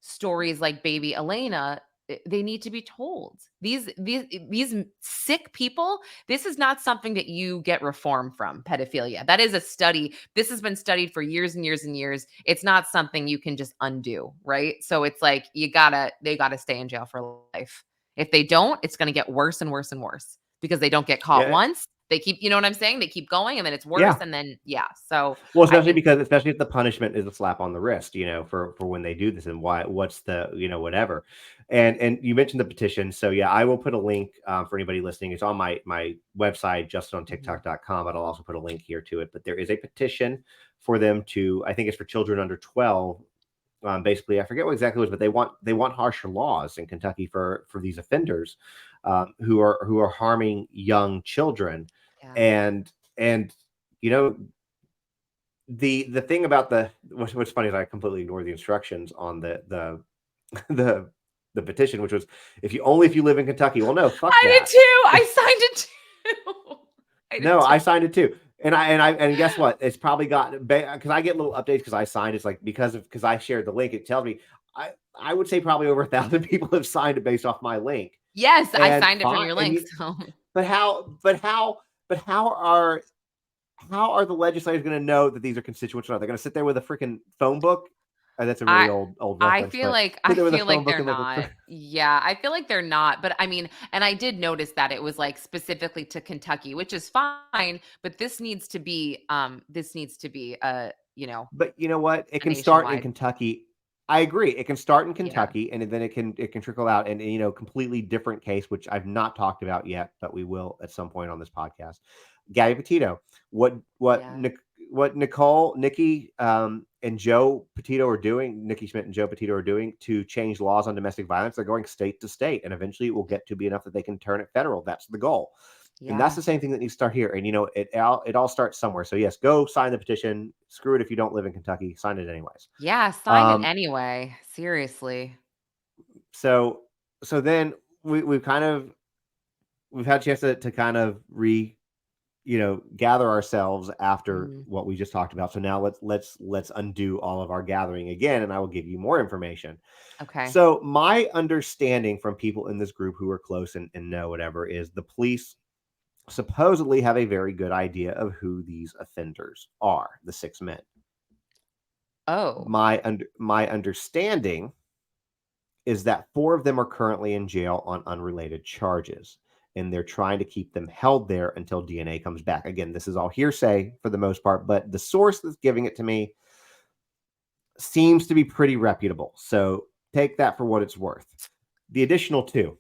Speaker 2: stories like baby Elena, they need to be told. These sick people, this is not something that you get reform from, pedophilia. That is a study. This has been studied for years and years and years. It's not something you can just undo, right? So it's like they gotta stay in jail for life. If they don't, it's gonna get worse and worse and worse because they don't get caught
Speaker 1: Yeah,
Speaker 2: once. They keep, you know what I'm saying? They keep going and then it's worse
Speaker 1: yeah.
Speaker 2: and then yeah. So
Speaker 1: Well,
Speaker 2: I think
Speaker 1: especially if the punishment is a slap on the wrist, for when they do this, and what's the, whatever. And you mentioned the petition. So yeah, I will put a link for anybody listening. It's on my website,
Speaker 2: Mhm.
Speaker 1: justinontiktok.com, but I'll also put a link here to it. But there is a petition for them to, I think it's for children under 12. Basically, I forget what exactly it was, but they want harsher laws in Kentucky for these offenders who are harming young children.
Speaker 2: Yeah.
Speaker 1: And you know the thing about what's funny is I completely ignored the instructions on the the petition, which was if you live in Kentucky. Well, no, fuck
Speaker 2: I did
Speaker 1: that.
Speaker 2: too. I signed it too. I did
Speaker 1: No,
Speaker 2: too.
Speaker 1: I signed it too. And guess what? It's probably got because I get little updates because I signed. It's like because I shared the link. It tells me I would say probably over 1,000 people have signed it based off my link.
Speaker 2: Yes, I
Speaker 1: And
Speaker 2: signed it from
Speaker 1: fine.
Speaker 2: your
Speaker 1: And
Speaker 2: link,
Speaker 1: you,
Speaker 2: so
Speaker 1: but how are the legislators going to know that these are constituents or not? They're going to sit there with a freaking phone book. That's a really
Speaker 2: I
Speaker 1: old
Speaker 2: I
Speaker 1: reference,
Speaker 2: feel
Speaker 1: but
Speaker 2: like
Speaker 1: sit
Speaker 2: I
Speaker 1: there with a
Speaker 2: feel
Speaker 1: phone
Speaker 2: like
Speaker 1: book
Speaker 2: they're
Speaker 1: and look through.
Speaker 2: not. Yeah, I feel like they're not, but I mean, and I did notice that it was like specifically to Kentucky, which is fine, but this needs to be
Speaker 1: But you know what? It
Speaker 2: a
Speaker 1: can start in
Speaker 2: nationwide.
Speaker 1: Kentucky. I agree. It can start in
Speaker 2: Yeah.
Speaker 1: Kentucky, and then it can trickle out. And completely different case, which I've not talked about yet, but we will at some point on this podcast. Gabby Petito. What what
Speaker 2: Yeah.
Speaker 1: Nic- what Nikki, and Joe Petito are doing. Nikki Schmidt and Joe Petito are doing to change laws on domestic violence. They're going state to state, and eventually it will get to be enough that they can turn it federal. That's the goal. And that's
Speaker 2: Yeah.
Speaker 1: the same thing that needs to start here. And it all starts somewhere. So yes, go sign the petition. Screw it if you don't live in Kentucky. Sign it anyways.
Speaker 2: Yeah, sign it
Speaker 1: Um,
Speaker 2: anyway. Seriously.
Speaker 1: so so then we've had a chance to kind of gather ourselves after
Speaker 2: Mhm.
Speaker 1: what we just talked about. So now let's undo all of our gathering again, and I will give you more information.
Speaker 2: Okay.
Speaker 1: So my understanding from people in this group who are close and know whatever is the police supposedly have a very good idea of who these offenders are, the 6 men.
Speaker 2: Oh.
Speaker 1: My understanding is that 4 of them are currently in jail on unrelated charges, and they're trying to keep them held there until DNA comes back. Again, this is all hearsay for the most part, but the source that's giving it to me seems to be pretty reputable. So take that for what it's worth. The additional 2,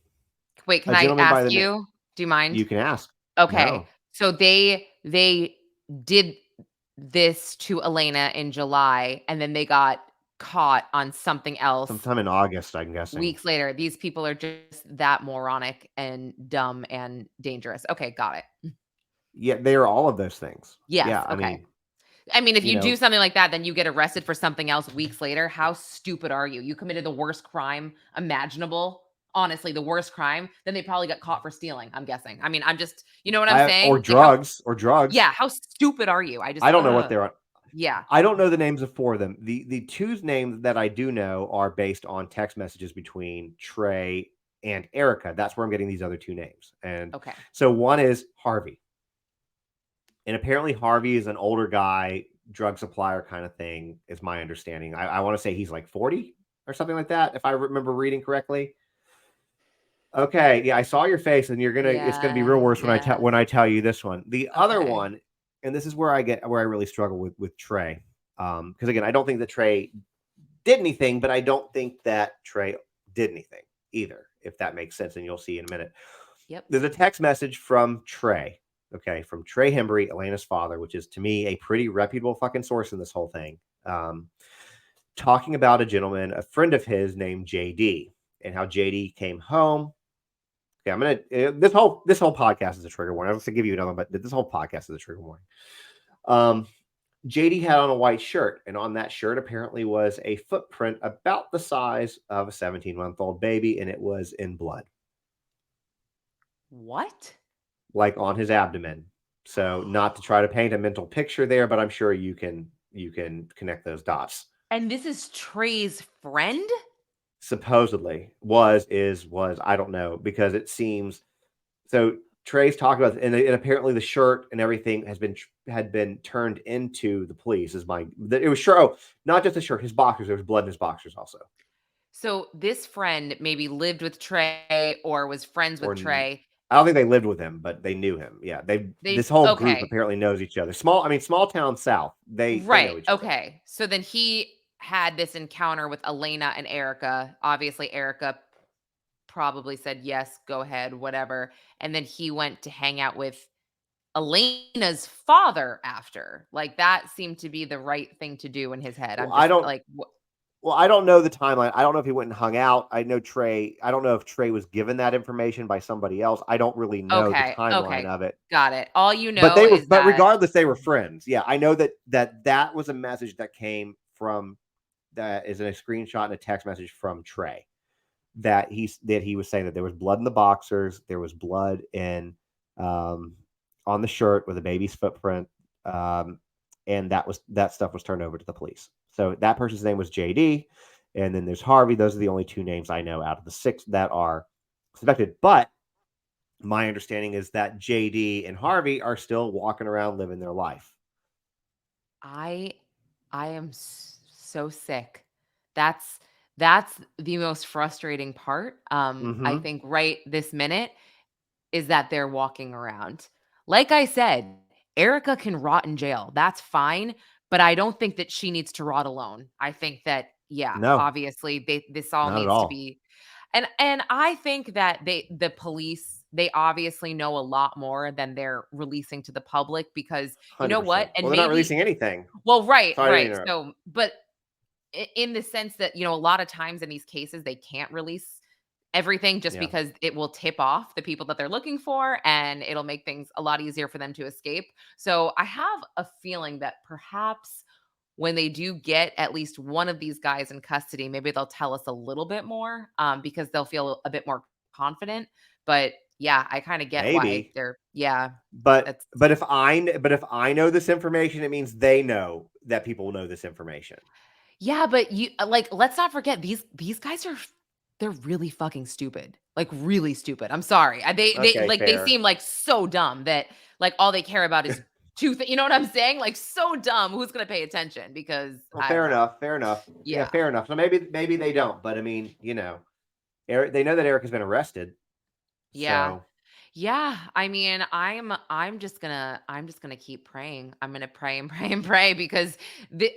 Speaker 2: Wait, can
Speaker 1: a
Speaker 2: I
Speaker 1: gentleman by
Speaker 2: ask
Speaker 1: the name,
Speaker 2: you? Do you mind?
Speaker 1: you can ask.
Speaker 2: Okay.
Speaker 1: No,
Speaker 2: So they did this to Elena in July and then they got caught on something else
Speaker 1: sometime in August, I'm guessing.
Speaker 2: weeks later. These people are just that moronic and dumb and dangerous. Okay, got it.
Speaker 1: Yeah, they are all of those things.
Speaker 2: Yes,
Speaker 1: Yeah, I
Speaker 2: okay.
Speaker 1: mean,
Speaker 2: I mean, if
Speaker 1: you
Speaker 2: you do
Speaker 1: know,
Speaker 2: something like that, then you get arrested for something else weeks later. How stupid are you? You committed the worst crime imaginable. Honestly, the worst crime. Then they probably got caught for stealing, I'm guessing. I mean, I'm just, you know what I'm
Speaker 1: or
Speaker 2: saying? Like how
Speaker 1: drugs.
Speaker 2: yeah, how stupid are you? I
Speaker 1: I
Speaker 2: just
Speaker 1: don't know what they're on.
Speaker 2: yeah.
Speaker 1: I don't know the names of 4 of them. The 2's names that I do know are based on text messages between Trey and Erica. That's where I'm getting these other 2 names. And
Speaker 2: Okay.
Speaker 1: so one is Harvey. And apparently Harvey is an older guy, drug supplier kind of thing, is my understanding. I want to say he's like 40 or something like that, if I remember reading correctly. Okay, yeah, I saw your face, and it's gonna be real
Speaker 2: Yeah,
Speaker 1: worse
Speaker 2: yeah.
Speaker 1: when I tell you this one. The other
Speaker 2: Okay.
Speaker 1: one, and this is where I really struggle with Trey. Because again, I don't think that Trey did anything, but I don't think that Trey did anything either, if that makes sense, and you'll see in a minute.
Speaker 2: Yep.
Speaker 1: There's a text message from Trey, okay, from Trey Hembree, Elena's father, which is to me a pretty reputable fucking source in this whole thing. Talking about a gentleman, a friend of his named JD, and how JD came home. Okay, I'm gonna this whole podcast is a trigger warning. I'm just gonna give you another, but this whole podcast is a trigger warning. Um, JD had on a white shirt, and on that shirt apparently was a footprint about the size of a 17-month-old baby, and it was in blood.
Speaker 2: What?
Speaker 1: like on his abdomen. So not to try to paint a mental picture there, but I'm sure you can connect those dots.
Speaker 2: And this is Trey's friend?
Speaker 1: Supposedly was I don't know because it seems so. Trey's talking about and apparently the shirt and everything had been turned into the police. Is my it was sure. Oh, not just the shirt, his boxers. There was blood in his boxers also.
Speaker 2: So this friend maybe lived with Trey or was friends
Speaker 1: Or
Speaker 2: with Trey.
Speaker 1: I don't think they lived with him, but they knew him. Yeah, this
Speaker 2: They
Speaker 1: whole group
Speaker 2: okay.
Speaker 1: apparently knows each other. Small town South. They
Speaker 2: Right.
Speaker 1: know each other.
Speaker 2: Okay. So then he had this encounter with Elena and Erica. Obviously, Erica probably said, yes, go ahead, whatever. And then he went to hang out with Elena's father after. Like that seemed to be the right thing to do in his head.
Speaker 1: Well,
Speaker 2: I'm
Speaker 1: I
Speaker 2: just
Speaker 1: don't.
Speaker 2: like,
Speaker 1: Well, I don't know the timeline. I don't know if he went and hung out. I know Trey. I don't know if Trey was given that information by somebody else. I don't really know the
Speaker 2: okay,
Speaker 1: timeline
Speaker 2: okay,
Speaker 1: of it.
Speaker 2: got it. All you
Speaker 1: But
Speaker 2: know
Speaker 1: they were.
Speaker 2: is
Speaker 1: But
Speaker 2: that
Speaker 1: regardless, they were friends. Yeah, I know that was a message that came from that is in a screenshot and a text message from Trey that he was saying that there was blood in the boxers, there was blood in um, on the shirt with a baby's footprint, um, and that stuff was turned over to the police. So that person's name was JD, and then there's Harvey. Those are the only two names I know out of the six that are suspected. But my understanding is that JD and Harvey are still walking around living their life.
Speaker 2: I I am so sick. That's that's the most frustrating part. I
Speaker 1: Mm-hmm.
Speaker 2: think right this minute is that they're walking around. Like I said, Erica can rot in jail. That's fine, but I don't think that she needs to rot alone. I think that yeah,
Speaker 1: No,
Speaker 2: obviously this all
Speaker 1: not at
Speaker 2: needs to
Speaker 1: all.
Speaker 2: be and I think that the police they obviously know a lot more than they're releasing to the public because you know what?
Speaker 1: 100%. Well,
Speaker 2: And
Speaker 1: they're not
Speaker 2: maybe
Speaker 1: releasing anything.
Speaker 2: well, right,
Speaker 1: Sorry to
Speaker 2: right.
Speaker 1: interrupt.
Speaker 2: So, but in the sense that, a lot of times in these cases, they can't release everything just
Speaker 1: Yeah,
Speaker 2: because it will tip off the people that they're looking for and it'll make things a lot easier for them to escape. So, I have a feeling that perhaps when they do get at least one of these guys in custody, maybe they'll tell us a little bit more because they'll feel a bit more confident. But yeah, I kind of get why
Speaker 1: maybe.
Speaker 2: yeah,
Speaker 1: But
Speaker 2: that's
Speaker 1: but if I know this information, it means they know that people know this information.
Speaker 2: yeah, but you like, let's not forget these guys are they're really fucking stupid. Like really stupid. I'm sorry. They
Speaker 1: Okay,
Speaker 2: like they
Speaker 1: fair.
Speaker 2: seem like so dumb that like all they care about is you know what I'm saying? Like so dumb. Who's going to pay attention because
Speaker 1: Well,
Speaker 2: I don't
Speaker 1: fair
Speaker 2: know.
Speaker 1: enough. Fair enough. Yeah,
Speaker 2: Yeah.
Speaker 1: fair enough. So maybe they don't. But I mean, Eric. They know that Eric has been arrested.
Speaker 2: Yeah.
Speaker 1: So
Speaker 2: Yeah, I mean, I'm just gonna keep praying. I'm gonna pray and pray and pray because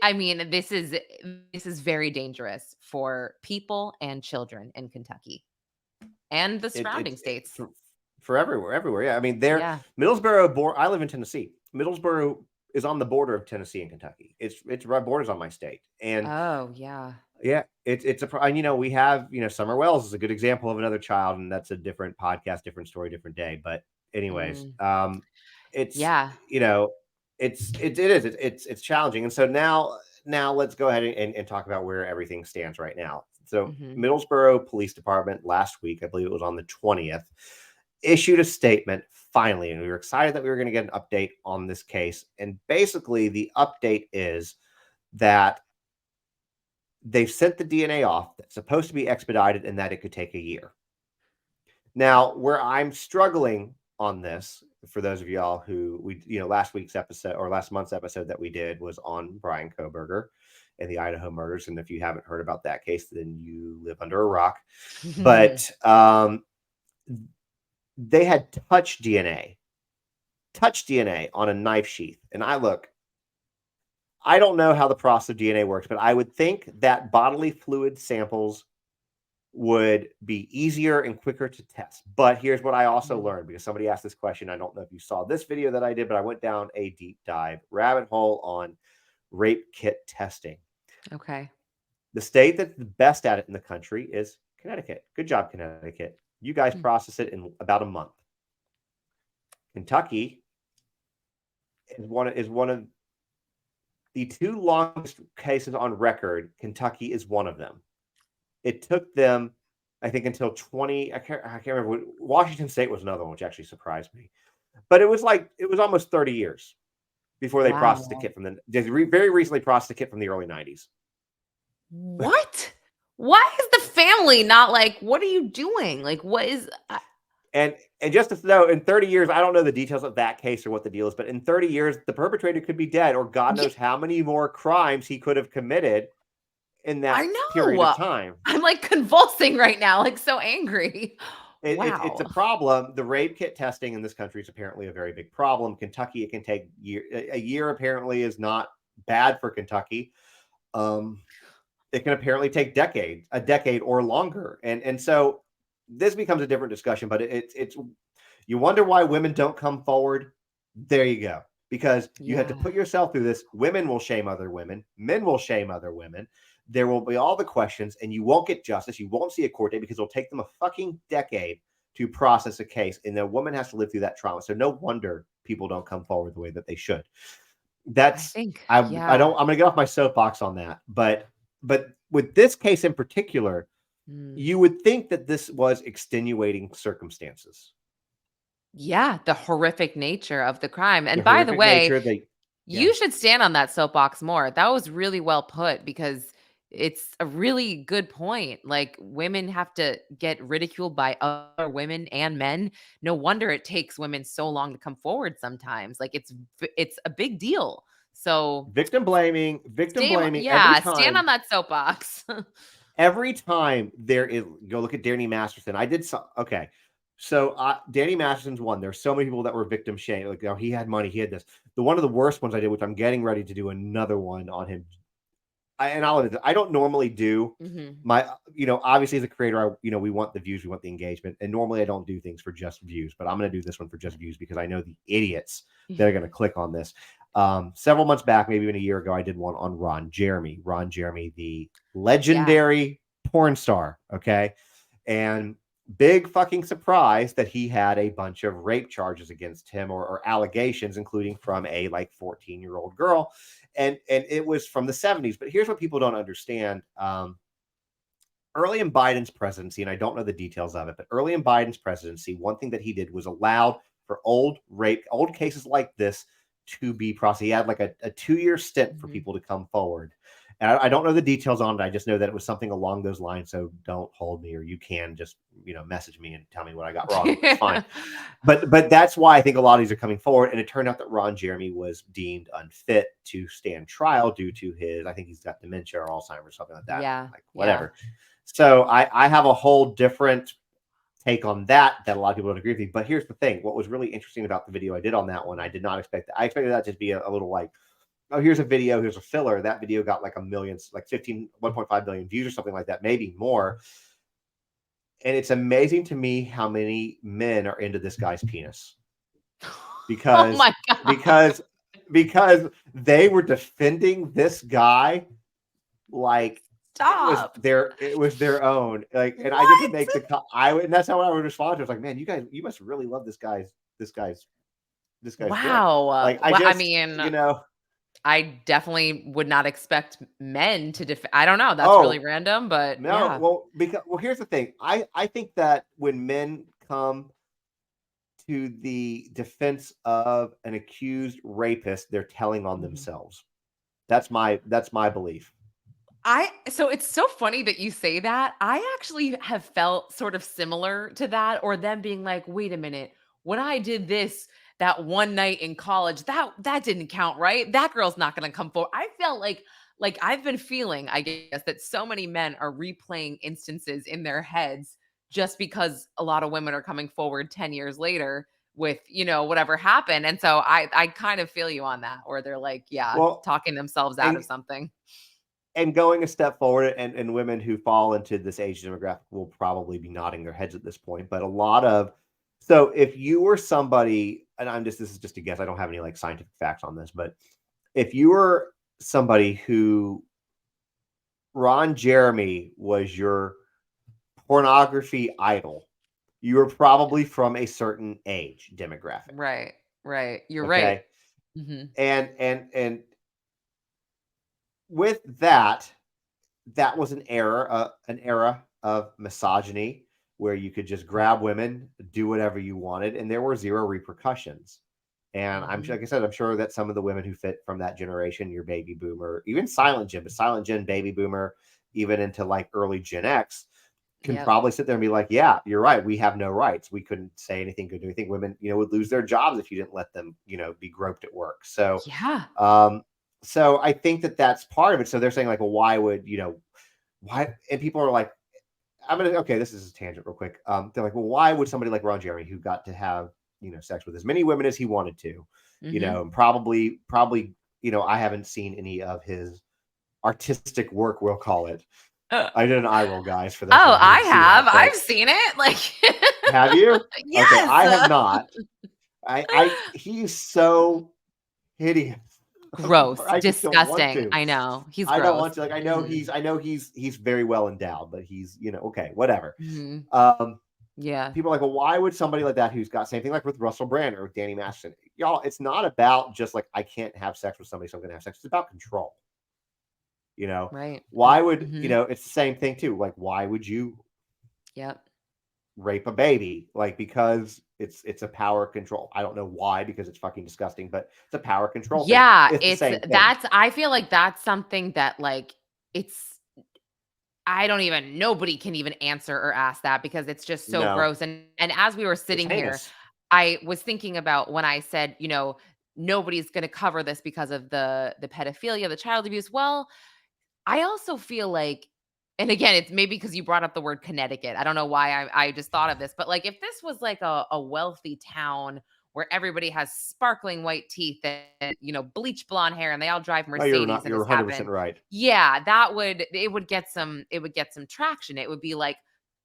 Speaker 2: I mean, this is very dangerous for people and children in Kentucky and the surrounding
Speaker 1: it's
Speaker 2: states.
Speaker 1: for everywhere. Yeah, I mean, there
Speaker 2: Yeah.
Speaker 1: Middlesboro. I live in Tennessee. Middlesboro is on the border of Tennessee and Kentucky. It's right borders on my state, and
Speaker 2: Oh, yeah.
Speaker 1: yeah, and we have Summer Wells is a good example of another child, and that's a different podcast, different story, different day. But anyways,
Speaker 2: Mm,
Speaker 1: it's
Speaker 2: yeah.
Speaker 1: it's challenging, and so now let's go ahead and talk about where everything stands right now. So
Speaker 2: Mhm.
Speaker 1: Middlesboro Police Department last week, I believe it was on the 20th, issued a statement finally, and we were excited that we were going to get an update on this case. And basically, the update is that they've sent the DNA off that's supposed to be expedited and that it could take a year. Now, where I'm struggling on this, for those of y'all who last week's episode or last month's episode that we did was on Brian Koberger and the Idaho murders. And if you haven't heard about that case, then you live under a rock. But they had touch DNA on a knife sheath. And I don't know how the process of DNA works, but I would think that bodily fluid samples would be easier and quicker to test. But here's what I also
Speaker 2: Mhm.
Speaker 1: learned because somebody asked this question. I don't know if you saw this video that I did, but I went down a deep dive rabbit hole on rape kit testing.
Speaker 2: Okay.
Speaker 1: The state that's the best at it in the country is Connecticut. Good job, Connecticut. You guys
Speaker 2: Mm.
Speaker 1: process it in about a month. Kentucky is one of the two longest cases on record. Kentucky is one of them. It took them, I think, until 20. I can't remember. Washington State was another one, which actually surprised me. But it was almost 30 years before they processed a
Speaker 2: Wow.
Speaker 1: kit from very recently processed a kit from the early 90s.
Speaker 2: What? Why is the family not like, "What are you doing?" Like, what is
Speaker 1: And just to know, in 30 years, I don't know the details of that case or what the deal is, but in 30 years, the perpetrator could be dead, or God
Speaker 2: Yeah,
Speaker 1: knows how many more crimes he could have committed in
Speaker 2: I
Speaker 1: that period of
Speaker 2: know.
Speaker 1: time.
Speaker 2: I'm, like, convulsing right now, like, so angry.
Speaker 1: It's a
Speaker 2: Wow.
Speaker 1: problem. The rape kit testing in this country is apparently a very big problem. Kentucky, it can take a year. Apparently, is not bad for Kentucky. Um, it can apparently take a decade or longer, and so this becomes a different discussion. But it's you wonder why women don't come forward. There you go. Because you had to
Speaker 2: Yeah.
Speaker 1: put yourself through this. Women will shame other women. Men will shame other women. There will be all the questions, and you won't get justice. You won't see a court date because it'll take them a fucking decade to process a case. And the woman has to live through that trauma. So no wonder people don't come forward the way that they should.
Speaker 2: I
Speaker 1: That's
Speaker 2: think
Speaker 1: I
Speaker 2: yeah.
Speaker 1: don't I'm gonna get off my soapbox on that. But with this case in particular,
Speaker 2: Mm.
Speaker 1: you would think that this was extenuating circumstances.
Speaker 2: Yeah, the horrific nature of the crime,
Speaker 1: The
Speaker 2: and by the
Speaker 1: horrific
Speaker 2: way,
Speaker 1: nature, they yeah.
Speaker 2: you should stand on that soapbox more. That was really well put because it's a really good point. Like, women have to get ridiculed by other women and men. No wonder it takes women so long to come forward sometimes. Like, it's a big deal. So,
Speaker 1: Victim
Speaker 2: same
Speaker 1: blaming
Speaker 2: yeah, stand on that soapbox.
Speaker 1: every time there is go look at Danny Masterson. I did so okay. So Danny Masterson's one. There's so many people that were victim shamed. Like, oh, he had money, he had this. The one of the worst ones I did, which I'm getting ready to do another one on him. I'll admit, I don't normally do
Speaker 2: Mhm.
Speaker 1: my, obviously as a creator, we want the views, we want the engagement, and normally I don't do things for just views, but I'm going to do this one for just views because I know the idiots that are going to click on this. Several months back, maybe even a year ago, I did one on Ron Jeremy, the
Speaker 2: Yeah.
Speaker 1: legendary porn star. Okay, and big fucking surprise that he had a bunch of rape charges against him, or allegations, including from a like 14-year-old girl, and it was from the 70s. But here's what people don't understand. Early in Biden's presidency, and I don't know the details of it, but early in Biden's presidency, one thing that he did was allowed for old cases like this to be processed. He had like a 2-year stint for
Speaker 2: Mhm.
Speaker 1: people to come forward. And I don't know the details on it. I just know that it was something along those lines. So don't hold me, or you can just message me and tell me what I got wrong. That's fine. But that's why I think a lot of these are coming forward. And it turned out that Ron Jeremy was deemed unfit to stand trial due to his, I think he's got dementia or Alzheimer's, something like that.
Speaker 2: Yeah.
Speaker 1: Like
Speaker 2: Yeah.
Speaker 1: whatever. So I have a whole different take on that a lot of people don't agree with me. But here's the thing: what was really interesting about the video I did on that one, I did not expect that. I expected that to be a little like, oh, here's a video, here's a filler. That video got like a million, like 1.5 billion views or something like that, maybe more. And it's amazing to me how many men are into this guy's penis
Speaker 2: Oh
Speaker 1: because
Speaker 2: my god.
Speaker 1: because because they were defending this guy like
Speaker 2: Stop.
Speaker 1: it was their own. Like, and I just would
Speaker 2: What?
Speaker 1: make and that's how I would respond to it. I was like, man, you must really love this guy's this guy's dick.
Speaker 2: Wow.
Speaker 1: Like,
Speaker 2: Well, I mean, I definitely would not expect men to I don't know, that's really
Speaker 1: oh
Speaker 2: random, but
Speaker 1: no,
Speaker 2: yeah.
Speaker 1: well, here's the thing. I think that when men come to the defense of an accused rapist, they're telling on
Speaker 2: Mhm.
Speaker 1: themselves. That's my belief.
Speaker 2: I so it's so funny that you say that. I actually have felt sort of similar to that, or them being like, "Wait a minute. When I did this that one night in college, that didn't count, right? That girl's not going to come forward." I felt like I've been feeling, I guess, that so many men are replaying instances in their heads just because a lot of women are coming forward 10 years later with, whatever happened. And so I kind of feel you on that, or they're like, yeah,
Speaker 1: Well,
Speaker 2: talking themselves out of
Speaker 1: and
Speaker 2: something.
Speaker 1: going a step forward, and women who fall into this age demographic will probably be nodding their heads at this point. But a lot of so if you were somebody, and this is just a guess, I don't have any like scientific facts on this, but if you were somebody who Ron Jeremy was your pornography idol, you were probably from a certain age demographic.
Speaker 2: Right, right. You're right.
Speaker 1: Okay.
Speaker 2: Mhm.
Speaker 1: And with that, that was an era of misogyny. where you could just grab women, do whatever you wanted, and there were zero repercussions. And I'm
Speaker 2: Mhm.
Speaker 1: like I said, I'm sure that some of the women who fit from that generation, your baby boomer, even Silent Gen, but Silent Gen, baby boomer, even into like early Gen X, can
Speaker 2: Yep.
Speaker 1: probably sit there and be like, yeah, you're right. We have no rights. We couldn't say anything, could do anything. Women, would lose their jobs if you didn't let them, be groped at work.
Speaker 2: Yeah.
Speaker 1: Um, so I think that that's part of it. So they're saying like, well, why would, why? And people are like, okay, this is a tangent real quick. They're like, well, why would somebody like Ron Jeremy, who got to have, sex with as many women as he wanted to,
Speaker 2: Mhm.
Speaker 1: and probably, I haven't seen any of his artistic work, we'll call it.
Speaker 2: Oh,
Speaker 1: I did an eye roll, guys, for those of you who
Speaker 2: I
Speaker 1: didn't see
Speaker 2: have.
Speaker 1: that, but
Speaker 2: I've seen it. Like
Speaker 1: have you? Okay,
Speaker 2: Yes.
Speaker 1: I have not. He's so hideous.
Speaker 2: Gross,
Speaker 1: I just don't want
Speaker 2: disgusting.
Speaker 1: to.
Speaker 2: I know. He's
Speaker 1: I don't
Speaker 2: gross.
Speaker 1: want to. Like,
Speaker 2: Mhm.
Speaker 1: I know he's very well endowed, but he's, okay, whatever.
Speaker 2: Mhm.
Speaker 1: Um,
Speaker 2: Yeah.
Speaker 1: People are like, well, why would somebody like that who's got same thing like with Russell Brand or Danny Masterson? Y'all, it's not about just like I can't have sex with somebody, so I'm gonna have sex. It's about control. You know,
Speaker 2: Right.
Speaker 1: why would
Speaker 2: Mhm.
Speaker 1: it's the same thing too. Like, why would you
Speaker 2: Yep.
Speaker 1: rape a baby? Like, because it's a power control. I don't know why, because it's fucking disgusting, but it's a power control thing.
Speaker 2: Yeah,
Speaker 1: It's the same thing.
Speaker 2: that's I feel like that's something that, like, it's I don't even nobody can even answer or ask that because it's just so
Speaker 1: No,
Speaker 2: gross, and as we were
Speaker 1: it's
Speaker 2: sitting here,
Speaker 1: heinous.
Speaker 2: I was thinking about when I said, nobody's gonna cover this because of the pedophilia, the child abuse. Well, I also feel like and again, it's maybe because you brought up the word Connecticut. I don't know why I just thought of this, but, like, if this was, like, a wealthy town where everybody has sparkling white teeth and, bleach blonde hair, and they all drive
Speaker 1: No, you're
Speaker 2: Mercedes
Speaker 1: not.
Speaker 2: and
Speaker 1: You're
Speaker 2: this
Speaker 1: 100%
Speaker 2: happened.
Speaker 1: right.
Speaker 2: Yeah, it would get some traction. It would be, like,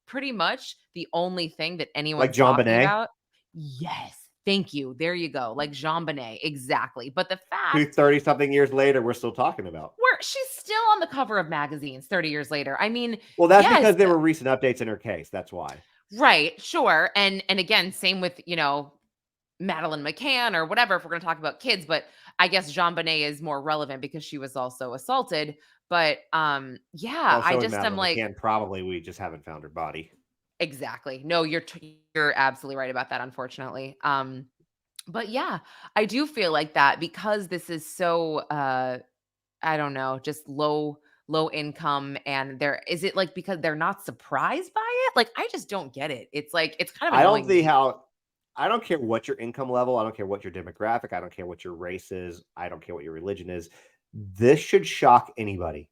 Speaker 2: pretty much the only thing that
Speaker 1: Like
Speaker 2: anyone's
Speaker 1: John
Speaker 2: talking
Speaker 1: Bonet,
Speaker 2: about. Yes, thank you. There you go, like Jean Bonnet, exactly. But the
Speaker 1: who
Speaker 2: fact
Speaker 1: 30 something years later we're still talking about.
Speaker 2: where she's still on the cover of magazines 30 years later. I mean,
Speaker 1: Well, that's
Speaker 2: yes,
Speaker 1: because there were recent updates in her case. That's why.
Speaker 2: right, sure. And again, same with, Madeline McCann or whatever if we're going to talk about kids, but I guess Jean Bonnet is more relevant because she was also assaulted. But yeah,
Speaker 1: Well,
Speaker 2: I
Speaker 1: so is
Speaker 2: just am
Speaker 1: Madeline
Speaker 2: like
Speaker 1: McCann. Probably we just haven't found her body.
Speaker 2: exactly. No, you're absolutely right about that unfortunately. But yeah, I do feel like that because this is so I don't know, just low income and there is it like because they're not surprised by it? Like I just don't get it. It's like it's kind of
Speaker 1: I don't
Speaker 2: annoying
Speaker 1: see
Speaker 2: me.
Speaker 1: how. I don't care what your income level. I don't care what your demographic. I don't care what your race is. I don't care what your religion is. This should shock anybody.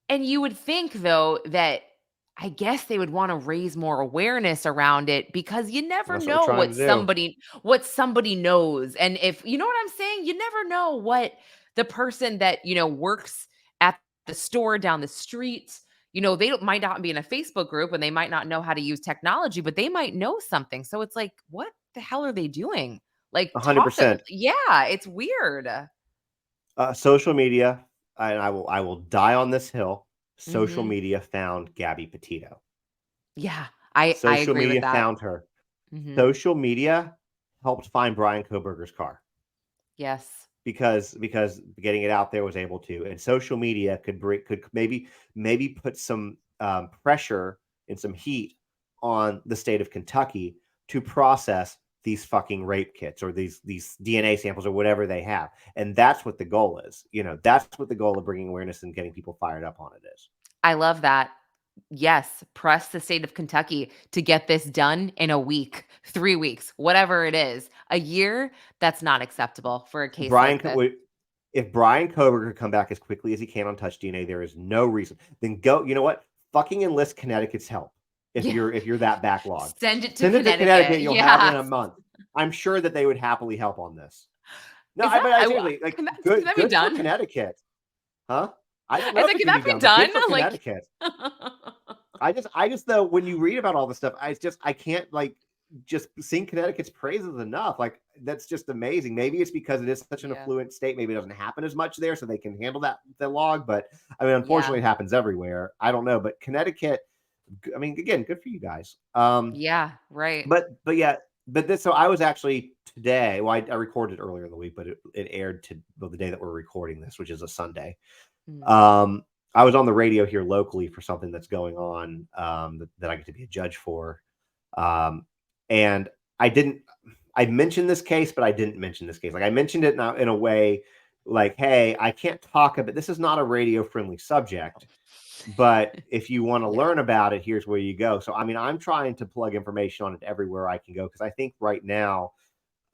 Speaker 2: And you would think though that I guess they would want to raise more awareness around it because you
Speaker 1: And
Speaker 2: never
Speaker 1: that's what we're
Speaker 2: know
Speaker 1: trying to do.
Speaker 2: what somebody knows. And if you know what I'm saying, you never know what the person that, works at the store down the street, might not be in a Facebook group and they might not know how to use technology, but they might know something. So it's like, what the hell are they doing? Like talk to
Speaker 1: 100%.
Speaker 2: yeah, it's weird.
Speaker 1: Social media, and I will die on this hill. Social
Speaker 2: Mhm.
Speaker 1: media found Gabby Petito.
Speaker 2: Yeah, I
Speaker 1: Social
Speaker 2: agree with
Speaker 1: media
Speaker 2: that.
Speaker 1: found her.
Speaker 2: Mhm.
Speaker 1: Social media helped find Brian Koberger's car.
Speaker 2: Yes.
Speaker 1: Because getting it out there was able to, and social media could maybe put some pressure and some heat on the state of Kentucky to process these fucking rape kits or these DNA samples or whatever they have, and that's what the goal is. That's what the goal of bringing awareness and getting people fired up on it is.
Speaker 2: I love that. Yes, press the state of Kentucky to get this done in a week, 3 weeks, whatever it is. A year, that's not acceptable for a case
Speaker 1: Brian,
Speaker 2: like this.
Speaker 1: if Brian Kober could come back as quickly as he can on Touch DNA, there is no reason. Then go. You know what? Fucking enlist Connecticut's help. If
Speaker 2: Yeah.
Speaker 1: you're that backlogged,
Speaker 2: Send it to
Speaker 1: send it to Connecticut.
Speaker 2: Connecticut.
Speaker 1: You'll have it in a
Speaker 2: Yes.
Speaker 1: month. I'm sure that they would happily help on this. No,
Speaker 2: Is that
Speaker 1: but I
Speaker 2: I wa
Speaker 1: seriously like
Speaker 2: can that be
Speaker 1: good for
Speaker 2: done?
Speaker 1: Connecticut, huh? I don't
Speaker 2: I
Speaker 1: know if
Speaker 2: said,
Speaker 1: it
Speaker 2: "Can
Speaker 1: can be
Speaker 2: that be
Speaker 1: done, but good
Speaker 2: done?"
Speaker 1: for
Speaker 2: Like
Speaker 1: Connecticut. I just though when you read about all this stuff, I can't like just sing Connecticut's praises enough. Like that's just amazing. Maybe it's because it is such an
Speaker 2: Yeah.
Speaker 1: affluent state. Maybe it doesn't happen as much there, so they can handle the log. But I mean,
Speaker 2: Yeah.
Speaker 1: unfortunately, it happens everywhere. I don't know, but Connecticut. I mean, again, good for you guys.
Speaker 2: Yeah, right.
Speaker 1: But yeah, but this. So I was actually today. Well, I recorded earlier in the week, but it aired to the day that we're recording this, which is a Sunday.
Speaker 2: Mm.
Speaker 1: Um, I was on the radio here locally for something that's going on, that I get to be a judge for, um, and I didn't. I mentioned this case, but I didn't mention this case. Like I mentioned it now in a way, like, "Hey, I can't talk about this. Is not a radio friendly subject, but if you want to
Speaker 2: Yeah.
Speaker 1: learn about it, here's where you go." So, I mean, I'm trying to plug information on it everywhere I can go because I think right now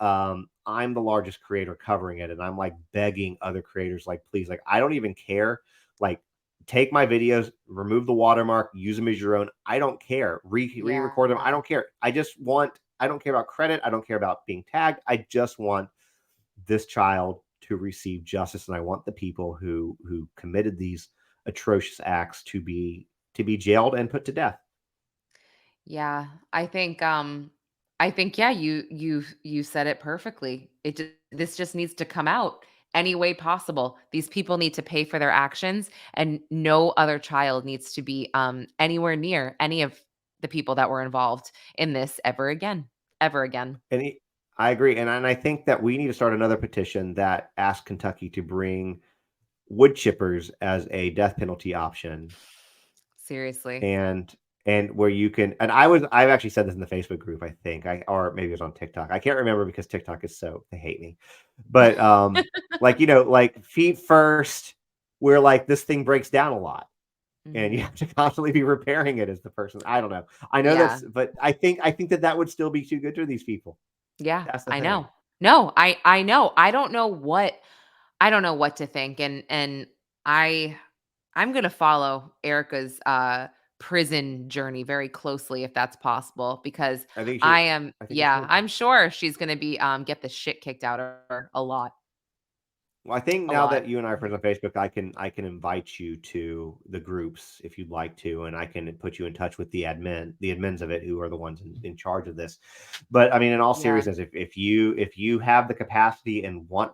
Speaker 1: I'm the largest creator covering it, and I'm like begging other creators, like, please, like, I don't even care. Like, take my videos, remove the watermark, use them as your own. I don't care. Re-record them. I
Speaker 2: Yeah.
Speaker 1: don't care. I don't care about credit. I don't care about being tagged. I just want this child to receive justice, and I want the people who committed these atrocious acts to be jailed and put to death.
Speaker 2: Yeah, I think yeah, you said it perfectly. This just needs to come out any way possible. These people need to pay for their actions, and no other child needs to be anywhere near any of the people that were involved in this ever again. Ever again.
Speaker 1: And I agree, and I think that we need to start another petition that asks Kentucky to bring wood chippers as a death penalty option,
Speaker 2: Seriously.
Speaker 1: and where you can, and I've actually said this in the Facebook group, I think, or maybe it was on TikTok. I can't remember because TikTok is so, they hate me. But like, like feet first, where like this thing breaks down a lot and you
Speaker 2: Mhm.
Speaker 1: have to constantly be repairing it as the person. I don't know. I know
Speaker 2: Yeah.
Speaker 1: that's, but I think that that would still be too good for these people.
Speaker 2: Yeah,
Speaker 1: That's the
Speaker 2: I
Speaker 1: thing.
Speaker 2: know. No, I know. I don't know what to think, and I I'm gonna follow Erica's prison journey very closely if that's possible because
Speaker 1: I think you
Speaker 2: yeah,
Speaker 1: should.
Speaker 2: I'm sure she's gonna be get the shit kicked out of her a lot.
Speaker 1: Well, I think
Speaker 2: A
Speaker 1: now
Speaker 2: lot.
Speaker 1: that you and I are friends on Facebook, I can invite you to the groups if you'd like to, and I can put you in touch with the admins of it, who are the ones in charge of this. But I mean, in all
Speaker 2: Yeah.
Speaker 1: seriousness, if you have the capacity and want,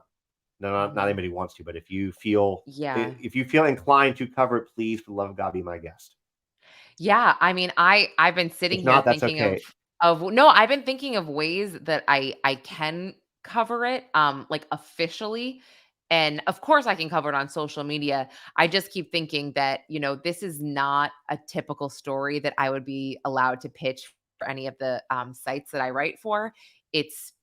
Speaker 1: no, not
Speaker 2: Mhm.
Speaker 1: anybody wants to, but
Speaker 2: Yeah.
Speaker 1: if you feel inclined to cover it, please, for the love of God, be my guest.
Speaker 2: Yeah, I mean, I've been sitting
Speaker 1: If
Speaker 2: here
Speaker 1: not, that's
Speaker 2: thinking
Speaker 1: okay.
Speaker 2: of no, I've been thinking of ways that I can cover it like officially. And of course I can cover it on social media. I just keep thinking that, this is not a typical story that I would be allowed to pitch for any of the sites that I write for. It's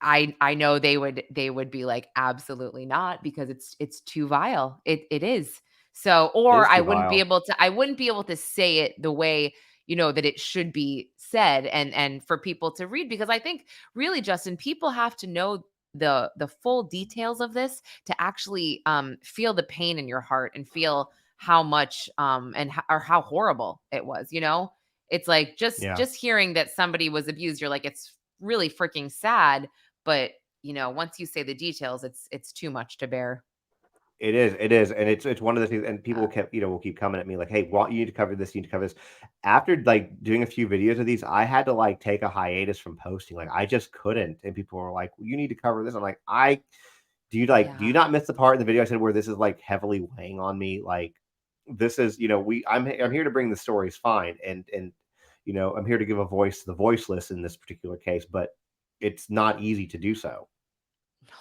Speaker 2: I know they would be like, "Absolutely not," because it's too vile. It is. So
Speaker 1: It
Speaker 2: or
Speaker 1: is too vile.
Speaker 2: I wouldn't be able to say it the way, that it should be said and for people to read because I think really, Justin, people have to know the full details of this to actually feel the pain in your heart and feel how much or how horrible it was, you know? It's like
Speaker 1: Yeah.
Speaker 2: just hearing that somebody was abused, you're like, it's really freaking sad, but, once you say the details, it's too much to bear.
Speaker 1: It is, and it's one of the things, and people
Speaker 2: Yeah.
Speaker 1: kept, will keep coming at me like, "Hey, well, you need to cover this, you need to cover this." After like doing a few videos of these, I had to like take a hiatus from posting. Like I just couldn't, and people were like, well, "You need to cover this." I'm like, "I do you
Speaker 2: Yeah.
Speaker 1: not miss the part in the video I said where this is like heavily weighing on me? Like this is, I'm here to bring the stories, fine, and I'm here to give a voice to the voiceless in this particular case, but it's not easy to do so."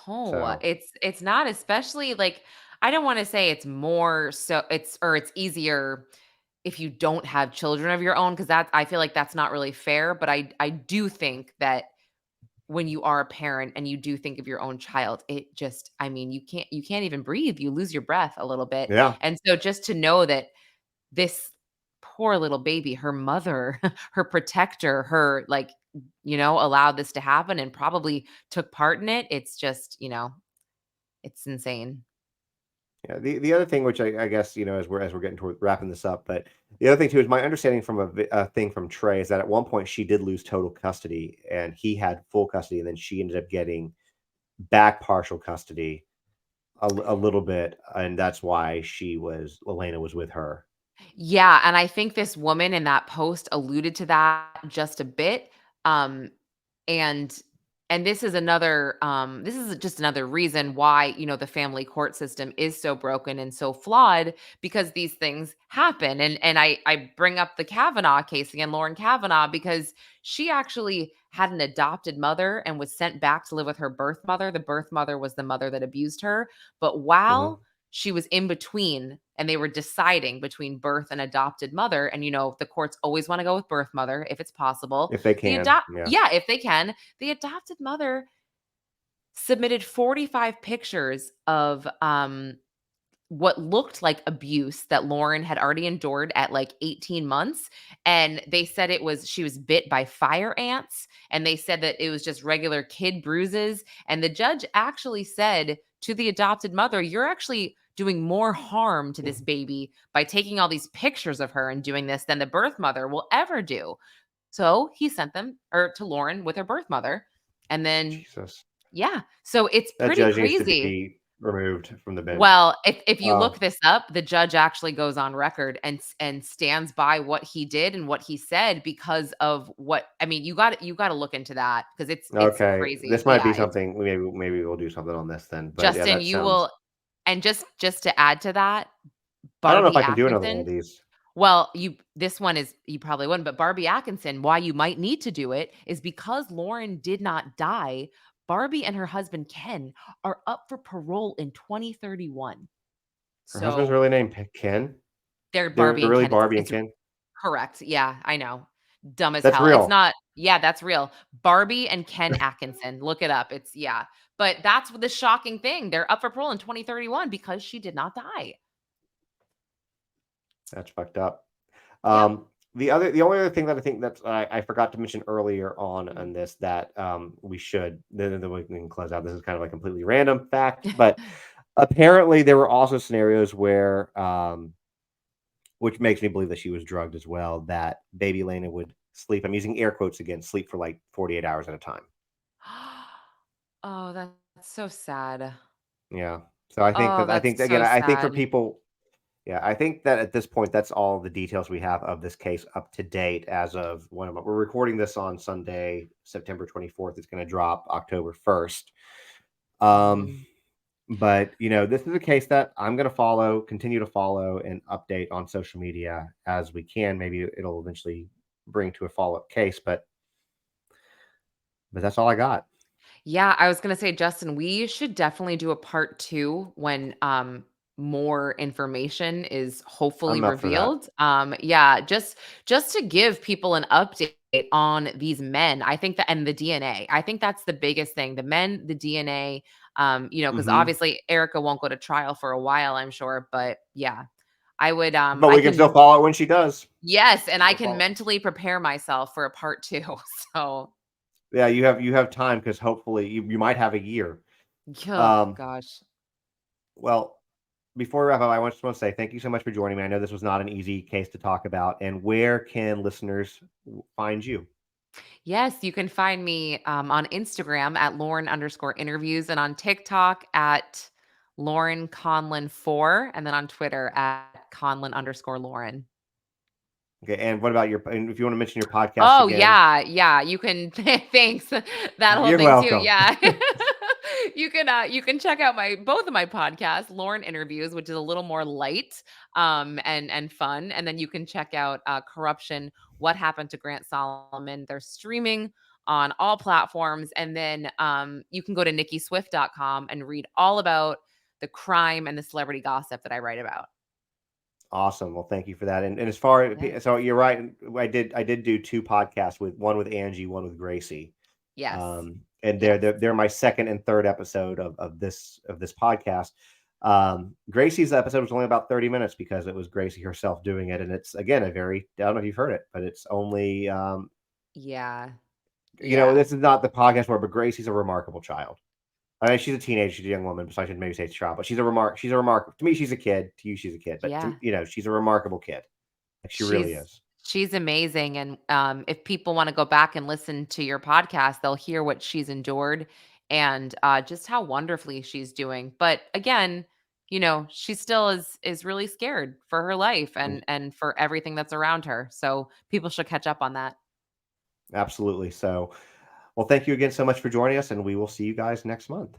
Speaker 2: No,
Speaker 1: So
Speaker 2: it's not, especially like I don't want to say it's more so it's easier if you don't have children of your own because that I feel like that's not really fair, but I do think that when you are a parent and you do think of your own child, it just I mean, you can't even breathe. You lose your breath a little bit.
Speaker 1: yeah.
Speaker 2: And so just to know that this poor little baby, her mother, her protector, her like, allowed this to happen and probably took part in it. It's just, it's insane.
Speaker 1: Yeah, the other thing, which I guess as we're getting toward wrapping this up, but the other thing too is my understanding from a thing from Trey is that at one point she did lose total custody and he had full custody, and then she ended up getting back partial custody a little bit, and that's why Elena was with her.
Speaker 2: Yeah, and I think this woman in that post alluded to that just a bit. Um, and this is just another reason why, the family court system is so broken and so flawed because these things happen. And I bring up the Kavanaugh case again, Lauren Kavanaugh, because she actually had an adopted mother and was sent back to live with her birth mother. The birth mother was the mother that abused her. But
Speaker 1: Mhm.
Speaker 2: she was in between and they were deciding between birth and adopted mother. And, the courts always want to go with birth mother if it's possible.
Speaker 1: If they can, yeah.
Speaker 2: Yeah, if they can. The adopted mother submitted 45 pictures of what looked like abuse that Lauren had already endured at like 18 months. And they said she was bit by fire ants. And they said that it was just regular kid bruises. And the judge actually said to the adopted mother, "You're actually doing more harm to this baby by taking all these pictures of her and doing this than the birth mother will ever do." So he sent them or to Lauren with her birth mother. And then,
Speaker 1: Jesus.
Speaker 2: yeah. So it's
Speaker 1: That
Speaker 2: pretty
Speaker 1: judge needs to
Speaker 2: crazy.
Speaker 1: be removed from the bench.
Speaker 2: Well, if you look
Speaker 1: Um,
Speaker 2: this up, the judge actually goes on record and stands by what he did and what he said because of what I mean, you got to look into that because it's
Speaker 1: okay,
Speaker 2: crazy.
Speaker 1: this might be
Speaker 2: Yeah, it's
Speaker 1: something maybe we'll do something on this then. But yeah,
Speaker 2: Justin,
Speaker 1: that
Speaker 2: you
Speaker 1: sounds.
Speaker 2: will and just to add to that,
Speaker 1: I don't know if
Speaker 2: Barbie
Speaker 1: I can do another one of
Speaker 2: Atkinson.
Speaker 1: these.
Speaker 2: Well, this one is you probably wouldn't, but Barbie Atkinson, why you might need to do it is because Lauren did not die. Barbie and her husband Ken are up for parole in 2031.
Speaker 1: Her husband's
Speaker 2: So
Speaker 1: really named Ken.
Speaker 2: they're
Speaker 1: They're
Speaker 2: Barbie and
Speaker 1: really
Speaker 2: Ken.
Speaker 1: Barbie and
Speaker 2: It's
Speaker 1: Ken.
Speaker 2: correct. Yeah, I know. Dumb as
Speaker 1: That's
Speaker 2: hell. It's
Speaker 1: real.
Speaker 2: not yeah, that's real. Barbie and Ken Atkinson. Look it up. It's yeah. But that's the shocking thing. They're up for parole in 2031 because she did not die.
Speaker 1: That's fucked up.
Speaker 2: Yep.
Speaker 1: The only other thing that I think that I forgot to mention earlier on
Speaker 2: Mhm.
Speaker 1: this that we should then we can close out. This is kind of a completely random fact, but apparently there were also scenarios where which makes me believe that she was drugged as well. That baby Lena would sleep. I'm using air quotes again. Sleep for like 48 hours at a time.
Speaker 2: Oh, that's so sad.
Speaker 1: Yeah. So I think
Speaker 2: Oh,
Speaker 1: that
Speaker 2: that's
Speaker 1: again
Speaker 2: so
Speaker 1: I think for
Speaker 2: sad.
Speaker 1: people. Yeah, I think that at this point, that's all the details we have of this case up to date as of we're recording this on Sunday, September 24th. It's going to drop October 1st. Um,
Speaker 2: Mhm.
Speaker 1: but this is a case that I'm going to continue to follow and update on social media as we can. Maybe it'll eventually bring to a follow-up case, but that's all I got.
Speaker 2: Yeah, I was gonna say, Justin, we should definitely do a part 2 when, more information is hopefully
Speaker 1: I'm up for that.
Speaker 2: revealed. Yeah, just to give people an update on these men. I think that and the DNA. I think that's the biggest thing. The men, the DNA, because
Speaker 1: Hmm.
Speaker 2: obviously Erica won't go to trial for a while, I'm sure. But yeah,
Speaker 1: But
Speaker 2: I
Speaker 1: we can still
Speaker 2: can
Speaker 1: follow it when she does.
Speaker 2: yes, and I
Speaker 1: Still
Speaker 2: can
Speaker 1: follow.
Speaker 2: mentally prepare myself for a part 2. So,
Speaker 1: Yeah, you have time because hopefully you might have a year.
Speaker 2: oh
Speaker 1: Um,
Speaker 2: gosh.
Speaker 1: well, before we wrap up, I just want to say thank you so much for joining me. I know this was not an easy case to talk about. And where can listeners find you?
Speaker 2: Yes, you can find me on Instagram at Lauren_interviews and on TikTok at Lauren Conlin 4 and then on Twitter at Conlin_Lauren.
Speaker 1: Okay, and what about and if you want to mention your podcast
Speaker 2: Oh,
Speaker 1: again,
Speaker 2: yeah, yeah, you can thanks. That whole
Speaker 1: you're
Speaker 2: thing too,
Speaker 1: welcome.
Speaker 2: yeah. You can check out my both of my podcasts, Lauren Interviews, which is a little more light, and fun, and then you can check out, Corruption: What Happened to Grant Solomon. They're streaming on all platforms, and then, you can go to nikkiswift.com and read all about the crime and the celebrity gossip that I write about.
Speaker 1: Awesome. Well, thank you for that. And as far
Speaker 2: Yeah.
Speaker 1: so you're right. I did do two podcasts with one with Angie, one with Gracie.
Speaker 2: Yes.
Speaker 1: And they're,
Speaker 2: Yes.
Speaker 1: they're they're my second and third episode of this podcast. Gracie's episode was only about 30 minutes because it was Gracie herself doing it, and it's again I don't know if you've heard it, but it's only
Speaker 2: Yeah. Yeah.
Speaker 1: this is not the podcast where, but Gracie's a remarkable child. I mean, she's a teenager, she's a young woman, so I should maybe say it's a child, but she's a remarkable to me, she's a kid, to you, she's a kid, but
Speaker 2: Yeah.
Speaker 1: she's a remarkable kid. Like she really
Speaker 2: She's
Speaker 1: is.
Speaker 2: she's amazing, and, if people wanna go back and listen to your podcast, they'll hear what she's endured and, just how wonderfully she's doing, but again, she still is really scared for her life
Speaker 1: Mm,
Speaker 2: and for everything that's around her, so people should catch up on that.
Speaker 1: absolutely. So, well, thank you again so much for joining us, and we will see you guys next month.